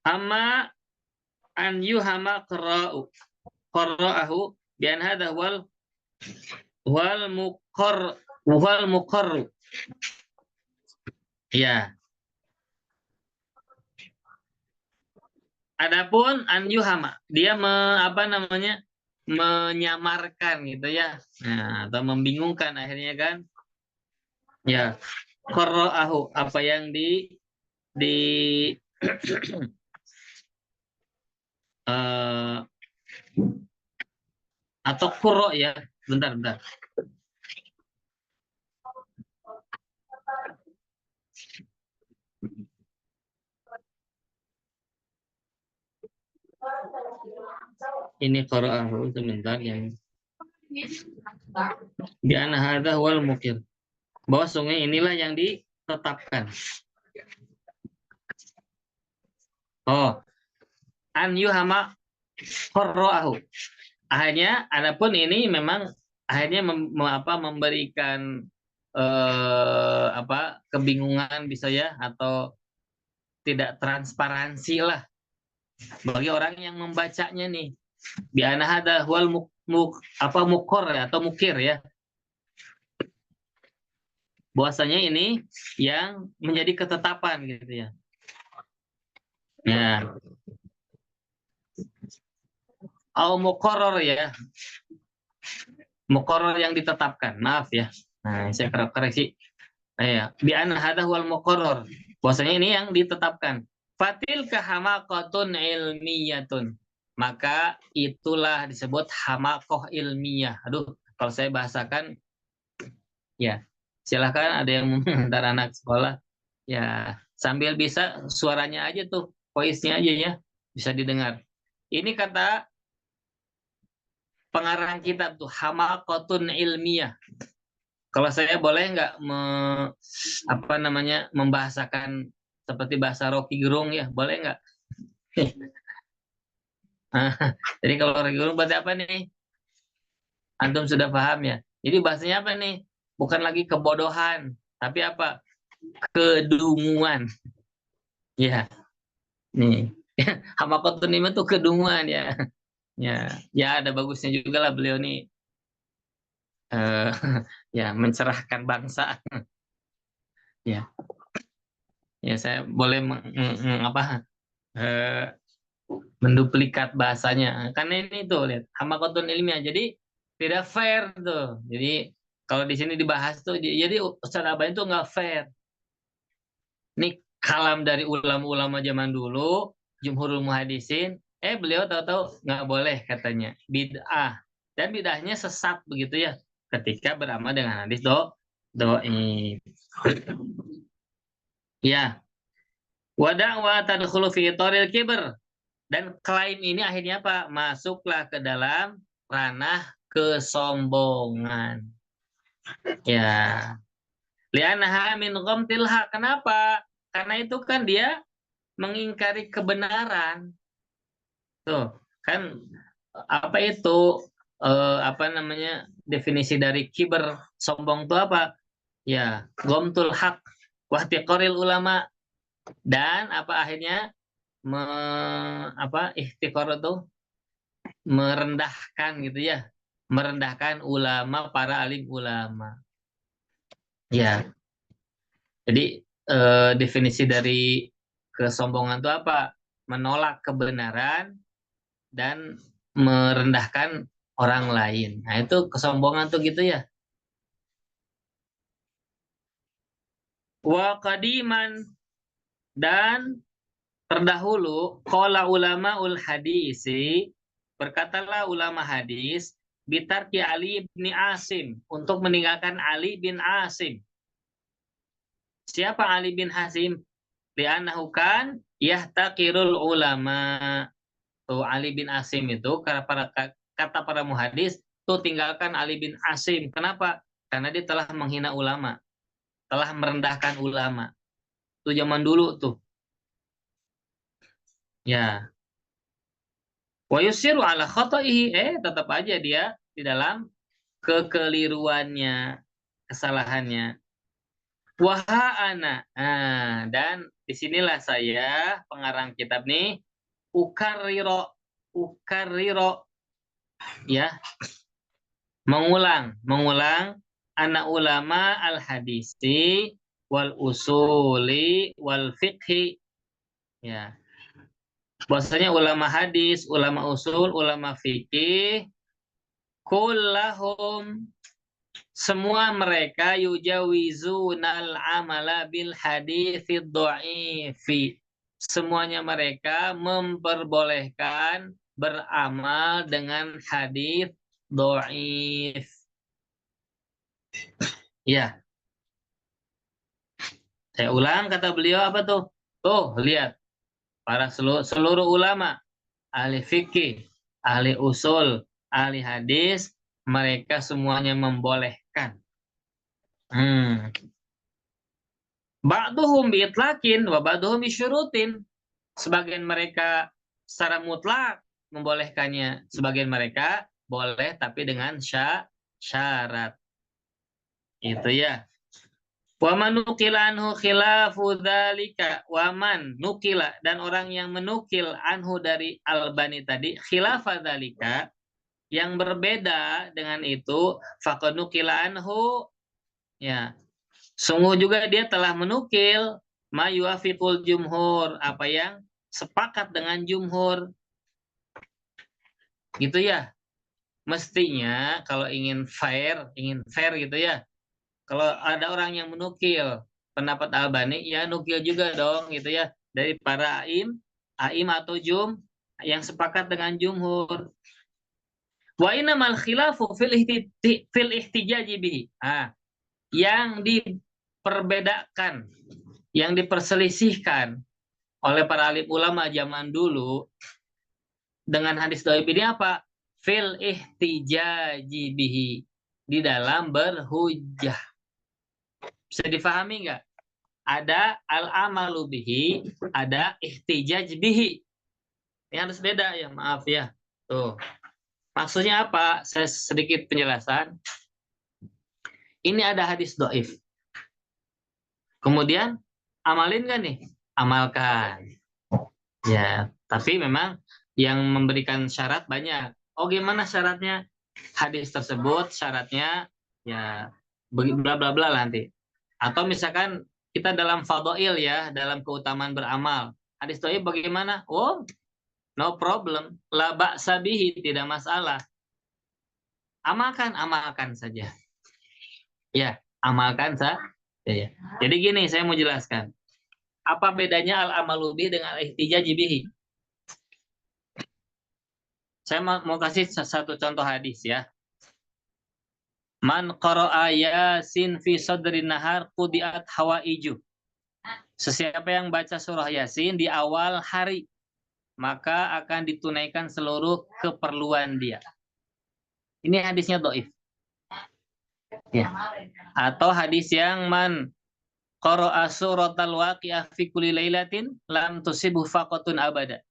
Amma an yuhama qra'u. qarra'ahu bi an hadha wal muqarr. Ya. Adapun an yuhama, dia apa namanya? Menyamarkan gitu ya. Nah, atau membingungkan akhirnya kan. Ya. Qarra'ahu, apa yang di uh, atau qurra ya. Bentar, bentar. Ini qara'ahu sebentar yang bi anna hadza wal mukir. Bahwa sungai inilah yang ditetapkan. Oh, an yuhama qarra'ahu. Akhirnya adapun ini memang akhirnya memberikan kebingungan bisa ya, atau tidak transparansi lah bagi orang yang membacanya nih. Bi anna hadza wal mukor ya, atau mukir ya. Bahwasanya ini yang menjadi ketetapan gitu ya. Ya. Au muqarrar ya. Muqarrar yang ditetapkan. Maaf ya. Nah, saya koreksi. Nah, ya. Bi anna hadza wal muqarrar. Bahwasanya ini yang ditetapkan. Fatil kahamaqatun ilmiyatun. Maka itulah disebut hamakoh ilmiah. Aduh, kalau saya bahasakan ya, silahkan ada yang mengantar anak sekolah ya, sambil bisa suaranya aja tuh, voice-nya aja ya, bisa didengar. Ini kata pengarang kitab tuh, hamakotun ilmiah. Kalau saya boleh nggak membahasakan seperti bahasa Rocky Gerung ya, boleh nggak? Jadi kalau Rocky Gerung berarti apa nih? Antum sudah paham ya? Jadi bahasanya apa nih? Bukan lagi kebodohan, tapi apa? Kedunguan. Ya, nih. Hamakotun ini tuh kedunguan ya. Ya, ya ada bagusnya juga lah beliau nih, eh, ya mencerahkan bangsa. Ya, ya saya boleh eh, menduplikat bahasanya. Karena ini tuh lihat hamakotun ilmiah. Jadi tidak fair tuh. Jadi kalau di sini dibahas tuh, jadi Ustaz Abain itu nggak fair. Ini kalam dari ulama-ulama zaman dulu, Jumhurul Muhadisin. Beliau tahu-tahu nggak boleh katanya, bid'ah. Dan bid'ahnya sesat begitu ya. Ketika beramal dengan hadis doi. Ya, wa tadkhulu fi toril kiber. Dan klaim ini akhirnya apa? Masuklah ke dalam ranah kesombongan. Ya, li'annaha min ghamtil haq. Kenapa? Karena itu kan dia mengingkari kebenaran. Tuh, kan apa itu definisi dari kiber, sombong itu apa? Ya, gomtul hak, wahtiqoril ulama, dan apa akhirnya ihtiqor itu merendahkan gitu ya, merendahkan ulama, para alim ulama. Ya, jadi definisi dari kesombongan itu apa? Menolak kebenaran dan merendahkan orang lain. Nah, itu kesombongan tuh gitu ya. Wa qadiman, dan terdahulu qala ulama ul hadisi, berkatalah ulama hadis, bitarki Ali bin Asim, untuk meninggalkan Ali bin Asim. Siapa Ali bin Asim? Li'annahu kan yahtaqirul ulama. Tuh Ali bin Asim itu kata para muhadis tuh tinggalkan Ali bin Asim. Kenapa? Karena dia telah menghina ulama, telah merendahkan ulama. Tuh zaman dulu tuh. Ya. Wa yusiru ala khata'ihi, tetap aja dia di dalam kekeliruannya, kesalahannya. Wahana. Nah, dan disinilah saya pengarang kitab nih ukariro, ukariro Ya, mengulang anak ulama al hadisi wal usuli wal fiqhi. Ya, bahwasanya ulama hadis, ulama usul, ulama fikih, kullahum, semua mereka yujawizunal amala bil haditsid dha'ifi. Semuanya mereka memperbolehkan beramal dengan hadis dhaif. Ya, saya ulang kata beliau apa tuh? Tuh, lihat. Para seluruh ulama, ahli fikih, ahli usul, ahli hadis, mereka semuanya membolehkan. Ba'duhum biitlakin wa ba'duhum bisyurutin. Sebagian mereka secara mutlak membolehkannya, sebagian mereka boleh tapi dengan syarat. Itu ya. Wa man nukila anhu khilafu dzalika, wa man nukila, dan orang yang menukil anhu dari Albani tadi khilafa dzalika, yang berbeda dengan itu, faqad nukila anhu, ya, sungguh juga dia telah menukil ma yuafiqul jumhur, apa yang sepakat dengan jumhur. Gitu ya. Mestinya kalau ingin fair gitu ya. Kalau ada orang yang menukil pendapat Albani, ya nukil juga dong gitu ya dari para aim atau yang sepakat dengan jumhur. Wa innamal khilafu fil ihtijaji bihi. Yang diperbedakan, yang diperselisihkan oleh para alim ulama zaman dulu dengan hadis dhaif ini apa? Fil ihtijaji bihi, di dalam berhujjah. Bisa difahami nggak? Ada al-amalu bihi, ada ihtijaj bihi. Ini harus beda ya, maaf ya. Tuh. Maksudnya apa? Saya sedikit penjelasan. Ini ada hadis dhaif. Kemudian amalin kan nih? Amalkan. Ya, tapi memang yang memberikan syarat banyak. Oh, gimana syaratnya? Hadis tersebut syaratnya ya bla bla bla nanti. Atau misalkan kita dalam fadhail ya, dalam keutamaan beramal. Hadis dhaif bagaimana? Oh, no problem. La ba'sa bihi, tidak masalah. Amalkan saja. Ya, amalkan saja. Ya. Jadi gini, saya mau jelaskan. Apa bedanya al-amalu bihi dengan al-ihtijaj bihi? Saya mau kasih satu contoh hadis ya. Man qara'a Yasin fi sadri nahar qudiat hawaiju. Sesiapa yang baca surah Yasin di awal hari, maka akan ditunaikan seluruh keperluan dia. Ini hadisnya dhaif. Ya. Atau hadis yang man qara'a suratal waqi'ah fi kulli lailatin lam tusibhu faqatun abada.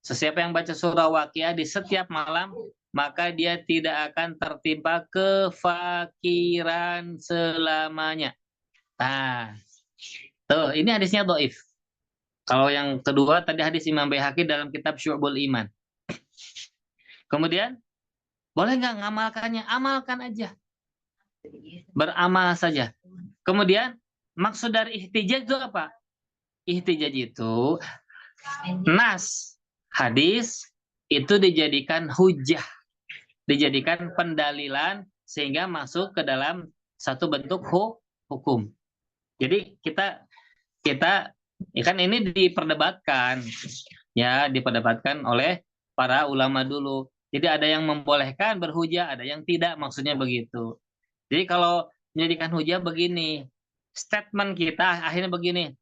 Sesiapa yang baca surah Waqiah di setiap malam, maka dia tidak akan tertimpa kefakiran selamanya. Nah, tuh, ini hadisnya dhaif. Kalau yang kedua tadi hadis Imam Baihaqi dalam kitab Syu'bul Iman. Kemudian, boleh nggak ngamalkannya? Amalkan aja. Beramal saja. Kemudian, maksud dari ihtijaj itu apa? Ihtijaj itu nas, hadis, itu dijadikan hujah, dijadikan pendalilan sehingga masuk ke dalam satu bentuk hukum. Jadi kita ya kan ini diperdebatkan oleh para ulama dulu. Jadi ada yang membolehkan berhujah, ada yang tidak, maksudnya begitu. Jadi kalau menjadikan hujah begini, statement kita akhirnya begini,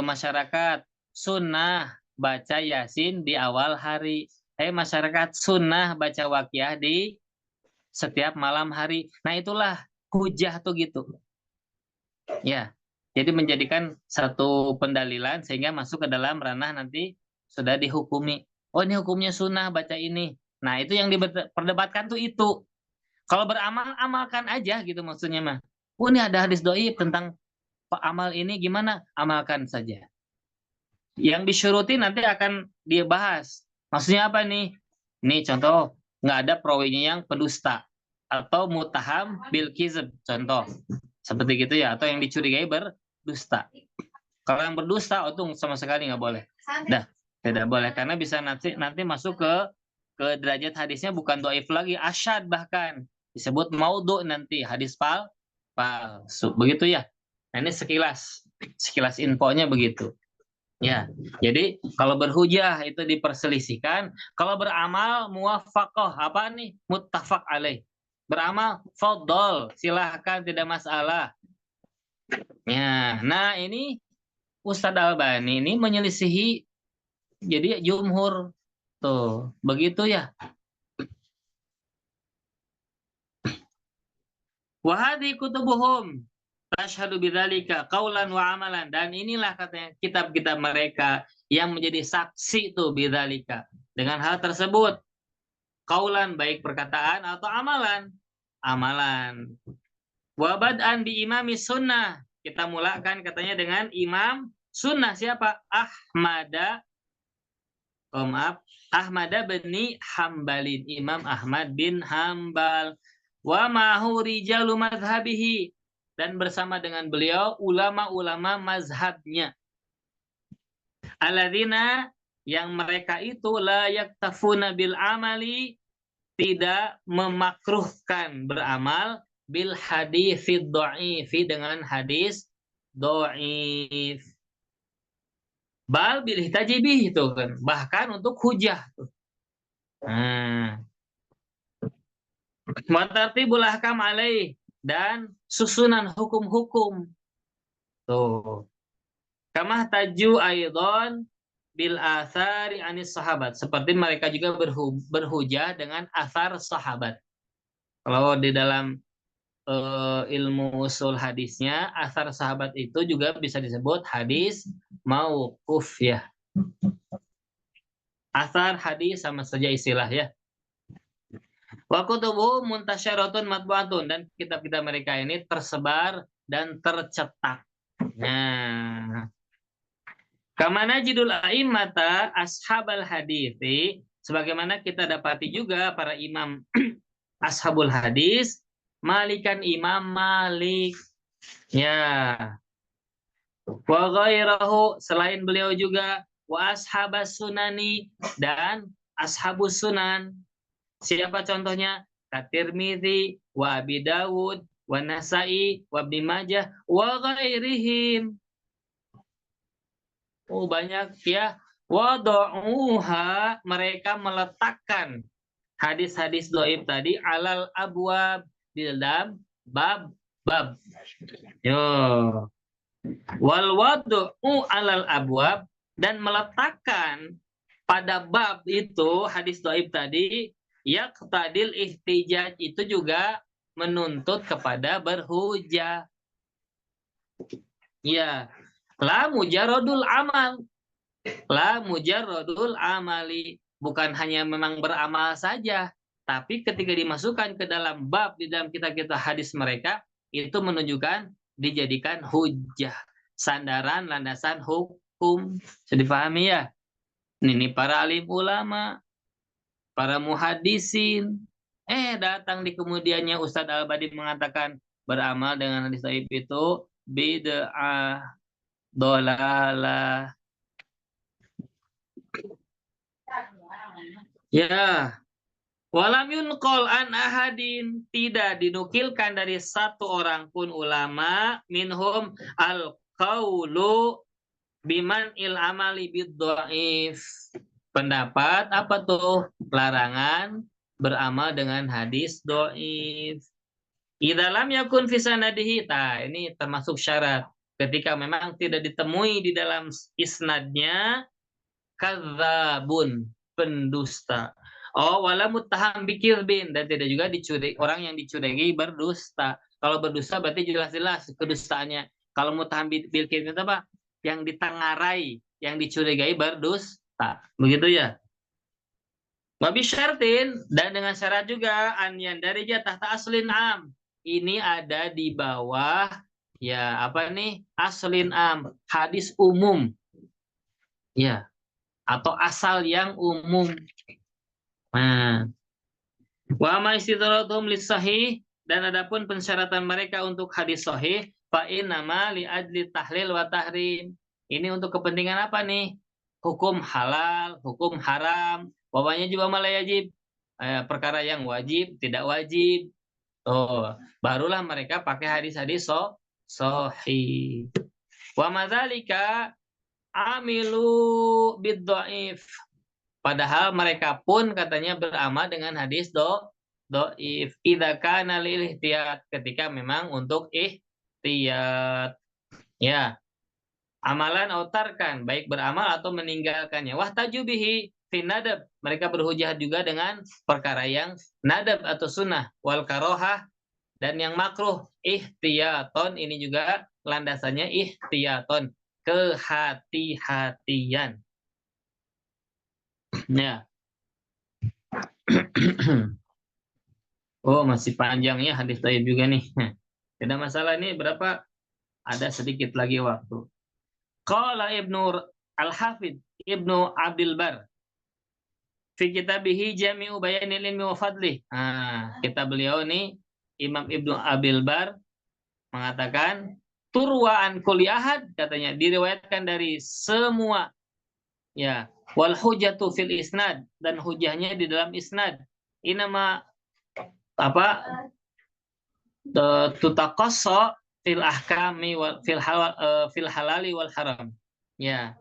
masyarakat sunnah baca Yasin di awal hari. Masyarakat sunnah baca Waqiah di setiap malam hari. Nah, itulah hujah tuh gitu. Ya. Jadi menjadikan satu pendalilan sehingga masuk ke dalam ranah nanti sudah dihukumi. Oh, ini hukumnya sunnah baca ini. Nah, itu yang diperdebatkan tuh itu. Kalau beramal, amalkan aja gitu maksudnya mah. Oh, ini ada hadis dhaif tentang amal ini gimana? Amalkan saja. Yang disyuruti nanti akan dia bahas. Maksudnya apa nih? Ini contoh, nggak ada perawinya yang pendusta atau mutaham bil kizb, contoh seperti gitu ya, atau yang dicurigai berdusta. Kalau yang berdusta itu sama sekali nggak boleh. Dah, tidak boleh karena bisa nanti masuk ke derajat hadisnya bukan doif lagi, asyad bahkan disebut maudhu nanti hadis palsu. Begitu ya. Nah, ini sekilas infonya begitu. Ya, jadi kalau berhujah itu diperselisihkan, kalau beramal muwafaqah apa nih? Muttafaq alaih. Beramal fadol, silahkan tidak masalah. Ya, nah ini Ustadz Albani ini menyelisihi jadi jumhur tuh, begitu ya. Wahadi kutubuhum tashhadu bidzalika qaulan wa amalan, dan inilah katanya kitab-kitab mereka yang menjadi saksi tuh bidzalika dengan hal tersebut. Qaulan baik perkataan atau amalan. Amalan. Wa bad'an bi imami sunnah. Kita mulakan katanya dengan imam sunnah siapa? Maaf, Ahmad bin Hambalin, Imam Ahmad bin Hambal. Wa mahu rijalu madhabihi, dan bersama dengan beliau ulama-ulama mazhabnya. Alladzina, yang mereka itu la yaktafuna bil amali, tidak memakruhkan beramal bil haditsid dha'ifi, dengan hadis dhaif. Bal bil hitajibih itu kan, bahkan untuk hujah. Nah, watartibul ahkam alaih, dan susunan hukum-hukum. Tuh. Kama taju aidon bil athari anis sahabat. Seperti mereka juga berhujah dengan asar sahabat. Kalau di dalam ilmu usul hadisnya, asar sahabat itu juga bisa disebut hadis mauquf ya. Asar hadis sama saja istilah ya. Wa kutubu muntasyaratun matbu'atun, dan kitab-kitab mereka ini tersebar dan tercetak. Nah, kamana jidul a'immata ashabal hadithi, sebagaimana kita dapati juga para imam ashabul hadis, Malikan Imam Malik. Ya. Wa ghairahu, selain beliau juga, wa ashabas sunani, dan ashabus sunan. Siapa contohnya? At-Tirmidzi, wa Abi Dawud, wa Nasai, wa Ibnu Majah, wa ghairihim. Oh, banyak ya. Wada'uha, mereka meletakkan hadis-hadis dhaif tadi alal abwab, di dalam bab-bab. Yo. Wal wadu'u alal abwab, dan meletakkan pada bab itu hadis dhaif tadi, yaqtadil ihtijaj, itu juga menuntut kepada berhujah. Ya, la mujarradul amal. La mujarradul amali, bukan hanya memang beramal saja, tapi ketika dimasukkan ke dalam bab di dalam kitab-kitab hadis mereka, itu menunjukkan dijadikan hujah, sandaran landasan hukum. Sudah dipahami ya? Ini para alim ulama, para muhadisin. Datang di kemudiannya Ustadz Al-Badi mengatakan beramal dengan hadis dhaif itu bid'ah, dolalah. Ya, walam yunqol an ahadin, tidak dinukilkan dari satu orang pun ulama minhum al qaulu biman il amali bid dhaif. Pendapat apa tuh? Larangan beramal dengan hadis dhaif. Idza lam yakun fi sanadihi, ini termasuk syarat. Ketika memang tidak ditemui di dalam isnadnya kadzabun, pendusta. Oh, wala muttaham bikirbin, dan tidak juga orang yang dicurigai berdusta. Kalau berdusta berarti jelas-jelas kedustaannya. Kalau muttaham bikirbin itu apa? Yang ditengarai, yang dicurigai berdusta. Begitu ya. Wabi syartin, dan dengan syarat juga anyan dari jatah aslin am. Ini ada di bawah ya apa nih? Aslin am, hadis umum. Ya, atau asal yang umum. Nah, wa ma istidratuhum lis sahih, dan adapun pensyaratan mereka untuk hadis sahih fa innama li ajli tahlil wa tahrim. Ini untuk kepentingan apa nih? Hukum halal, hukum haram, wawanya juga malah yajib. Perkara yang wajib, tidak wajib. Oh, barulah mereka pakai hadis-hadis sahih. Wa madzalika amilu bid dhaif. Padahal mereka pun katanya beramal dengan hadis doif. Idza kana lil ihtiyat, ketika memang untuk ihtiyat. Ya, amalan autarkan, baik beramal atau meninggalkannya. Wahtaju bihi fi nadab. Mereka berhujah juga dengan perkara yang nadab atau sunnah. Wal karohah, dan yang makruh. Ihtiyaton, ini juga landasannya ihtiyaton. Kehati-hatian. Ya. Oh, masih panjang ya hadis dhaif juga nih. Tidak masalah, nih berapa? Ada sedikit lagi waktu. Qala Ibnu Al-Hafidh Ibnu Abdul Bar fi kitabihi Jami'u Bayanil Ilmi wa Fadlih. Kitab beliau nih Imam Ibnu Abdul Bar mengatakan turwa an kulli ahad, katanya diriwayatkan dari semua, ya, wal hujjatu fil isnad, dan hujahnya di dalam isnad. Inama apa tutaqassa fil ahkami wal fil halali wal haram. Ya,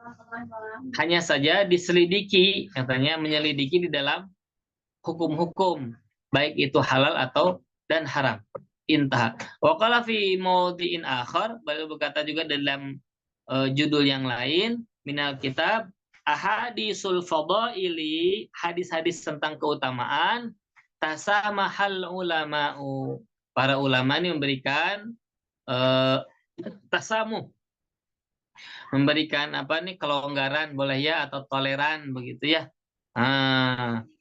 hanya saja diselidiki, katanya menyelidiki di dalam hukum-hukum, baik itu halal atau dan haram. Intah. Wa qala fi mawdi'in akhar, beliau berkata juga dalam judul yang lain, minal kitab ahadisul fadaili, hadis-hadis tentang keutamaan, tasamahal ulama'u, para ulama ini memberikan tasamuh, memberikan apa nih, kelonggaran boleh ya, atau toleran begitu ya.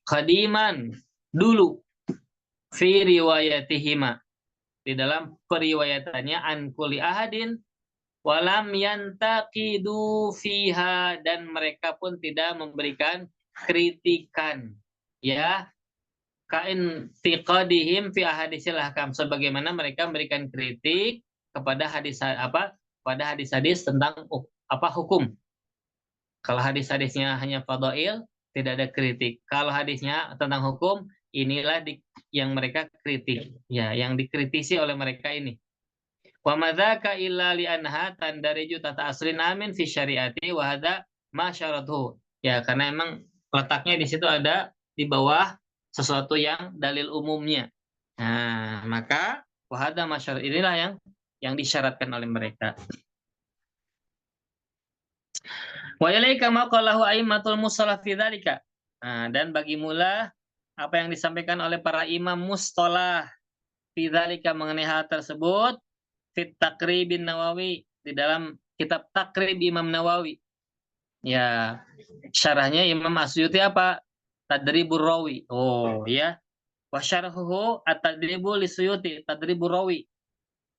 Qadiman, dulu, fi riwayatihima, di dalam periwayatannya, an kulli ahadin walam yantaqidu fiha, dan mereka pun tidak memberikan kritikan, ya, kain tiqadihim fi ahadisil ahkam, sebagaimana mereka memberikan kritik kepada hadis apa, pada hadis-hadis tentang apa, hukum. Kalau hadis-hadisnya hanya fadail, tidak ada kritik. Kalau hadisnya tentang hukum, inilah yang mereka kritik, ya, yang dikritisi oleh mereka ini. Wa madzaka illa li anha tandariju tata aslin amin fi syariati wa hadza ma syaratuhu. Ya, karena emang letaknya di situ ada di bawah sesuatu yang dalil umumnya. Nah, maka wa hadza ma syarat, inilah yang disyaratkan oleh mereka. Wa ilaika ma qalahu aimmatul mustalah fi dzalika. Nah, dan bagimulah apa yang disampaikan oleh para imam mustalah fi dzalika, mengenai hal tersebut, fit Taqribin Nawawi, di dalam kitab Takrib Imam Nawawi. Ya, syarahnya Imam Asyuti apa? Tadribur Rawi. Oh, ya. Wa syarhuhu at-Tadribu lisuyuti, Tadribur Rawi.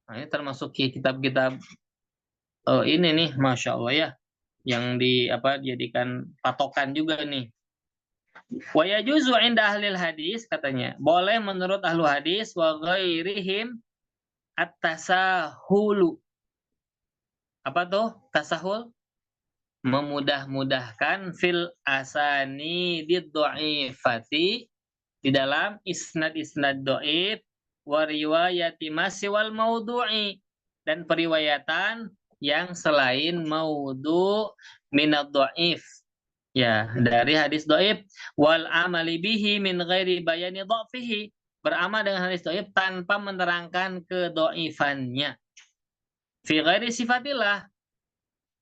Nah, ini termasuk kitab-kitab ini nih, Masya Allah ya, yang dijadikan patokan juga nih. Wa yajuzu inda ahlil hadis, katanya, boleh menurut ahlu hadis, wa ghairihim at-tasahulu. Apa tuh tasahul? Memudah-mudahkan fil asani dhaifati, di dalam isnad-isnad dhaif, wa riwayati wal maudhu'i, dan periwayatan yang selain maudhu' minad dhaif, ya, dari hadis dhaif, wal amali bihi min ghairi bayani dhafihi, beramal dengan hadis dhaif tanpa menerangkan kedhaifannya. Fi ghairi sifatillah,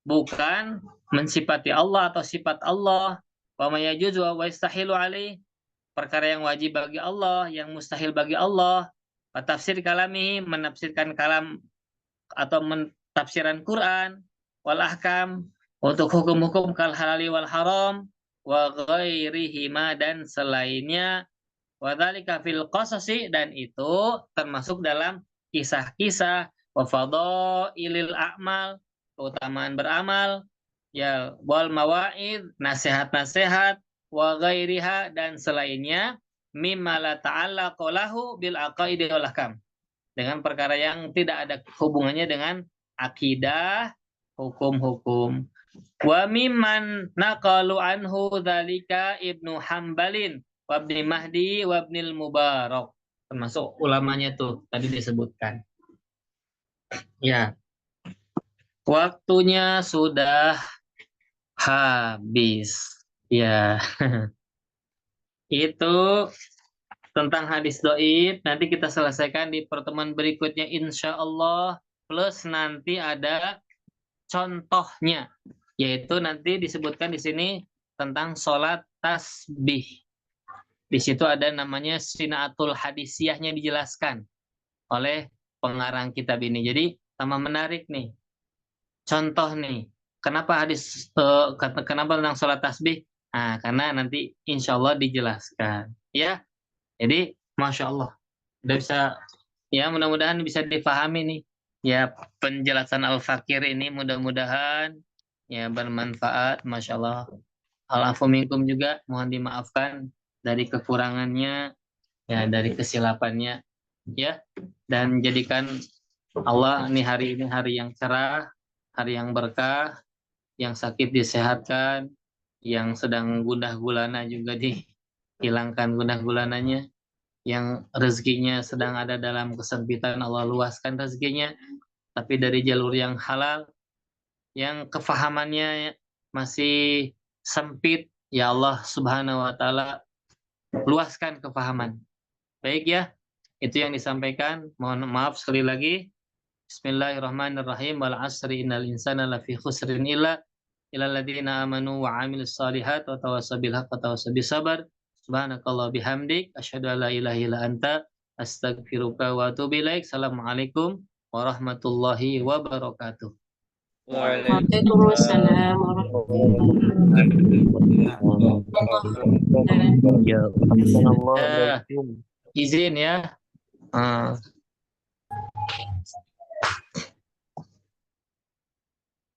bukan mensifati Allah atau sifat Allah. Wa ma yajuzu wa yastahilu alaih, perkara yang wajib bagi Allah, yang mustahil bagi Allah. Wa tafsir kalami, menafsirkan kalam atau mentafsiran Quran. Wal ahkam, untuk hukum-hukum kal halali wal haram, wa ghairihima, dan selainnya. Wa dzalika fil qasasi, dan itu termasuk dalam kisah-kisah. Wa fadailil a'mal, keutamaan beramal, ya, wal mawaid, nasihat-nasihat, wa ghairiha dan selainnya mimma la ta'allaqa lahu bil aqaidi wal ahkam. Dengan perkara yang tidak ada hubungannya dengan akidah, hukum-hukum. Wa mimman naqalu anhu dzalika Ibnu Hambalin wa Ibnu Mahdi wa Ibnul Mubarak. Termasuk ulamanya tuh tadi disebutkan. Ya, waktunya sudah habis. Ya, itu tentang hadis doib. Nanti kita selesaikan di pertemuan berikutnya insya Allah. Plus nanti ada contohnya, yaitu nanti disebutkan di sini tentang sholat tasbih. Di situ ada namanya sinaatul hadisiyahnya dijelaskan oleh pengarang kitab ini. Jadi sama menarik nih. Contoh nih, kenapa kenapa tentang sholat tasbih? Nah, karena nanti insya Allah dijelaskan. Ya, jadi masya Allah, udah bisa. Ya, mudah-mudahan bisa dipahami nih. Ya, penjelasan Al-Fakir ini mudah-mudahan ya bermanfaat. Masya Allah. Al-afu minkum juga mohon dimaafkan dari kekurangannya, ya dari kesilapannya, ya. Dan jadikan Allah nih hari ini hari yang cerah, hari yang berkah, yang sakit disehatkan, yang sedang gundah gulana juga dihilangkan gundah gulananya, yang rezekinya sedang ada dalam kesempitan Allah luaskan rezekinya, tapi dari jalur yang halal, yang kefahamannya masih sempit, ya Allah Subhanahu wa taala luaskan kefahaman. Baik ya, itu yang disampaikan. Mohon maaf sekali lagi. Bismillahirrahmanirrahim. Wal asri innal insana lafi khusrin illa illal ladzina amanu wa amilus solihat wa tawassaw bil haqq wa tawassaw bis sabr. Subhanakallah bihamdik asyhadu an la ilaha illa anta astaghfiruka wa atubu ilaik. Assalamualaikum warahmatullahi wabarakatuh. Waalaikumsalam warahmatullahi wabarakatuh. Izin ya.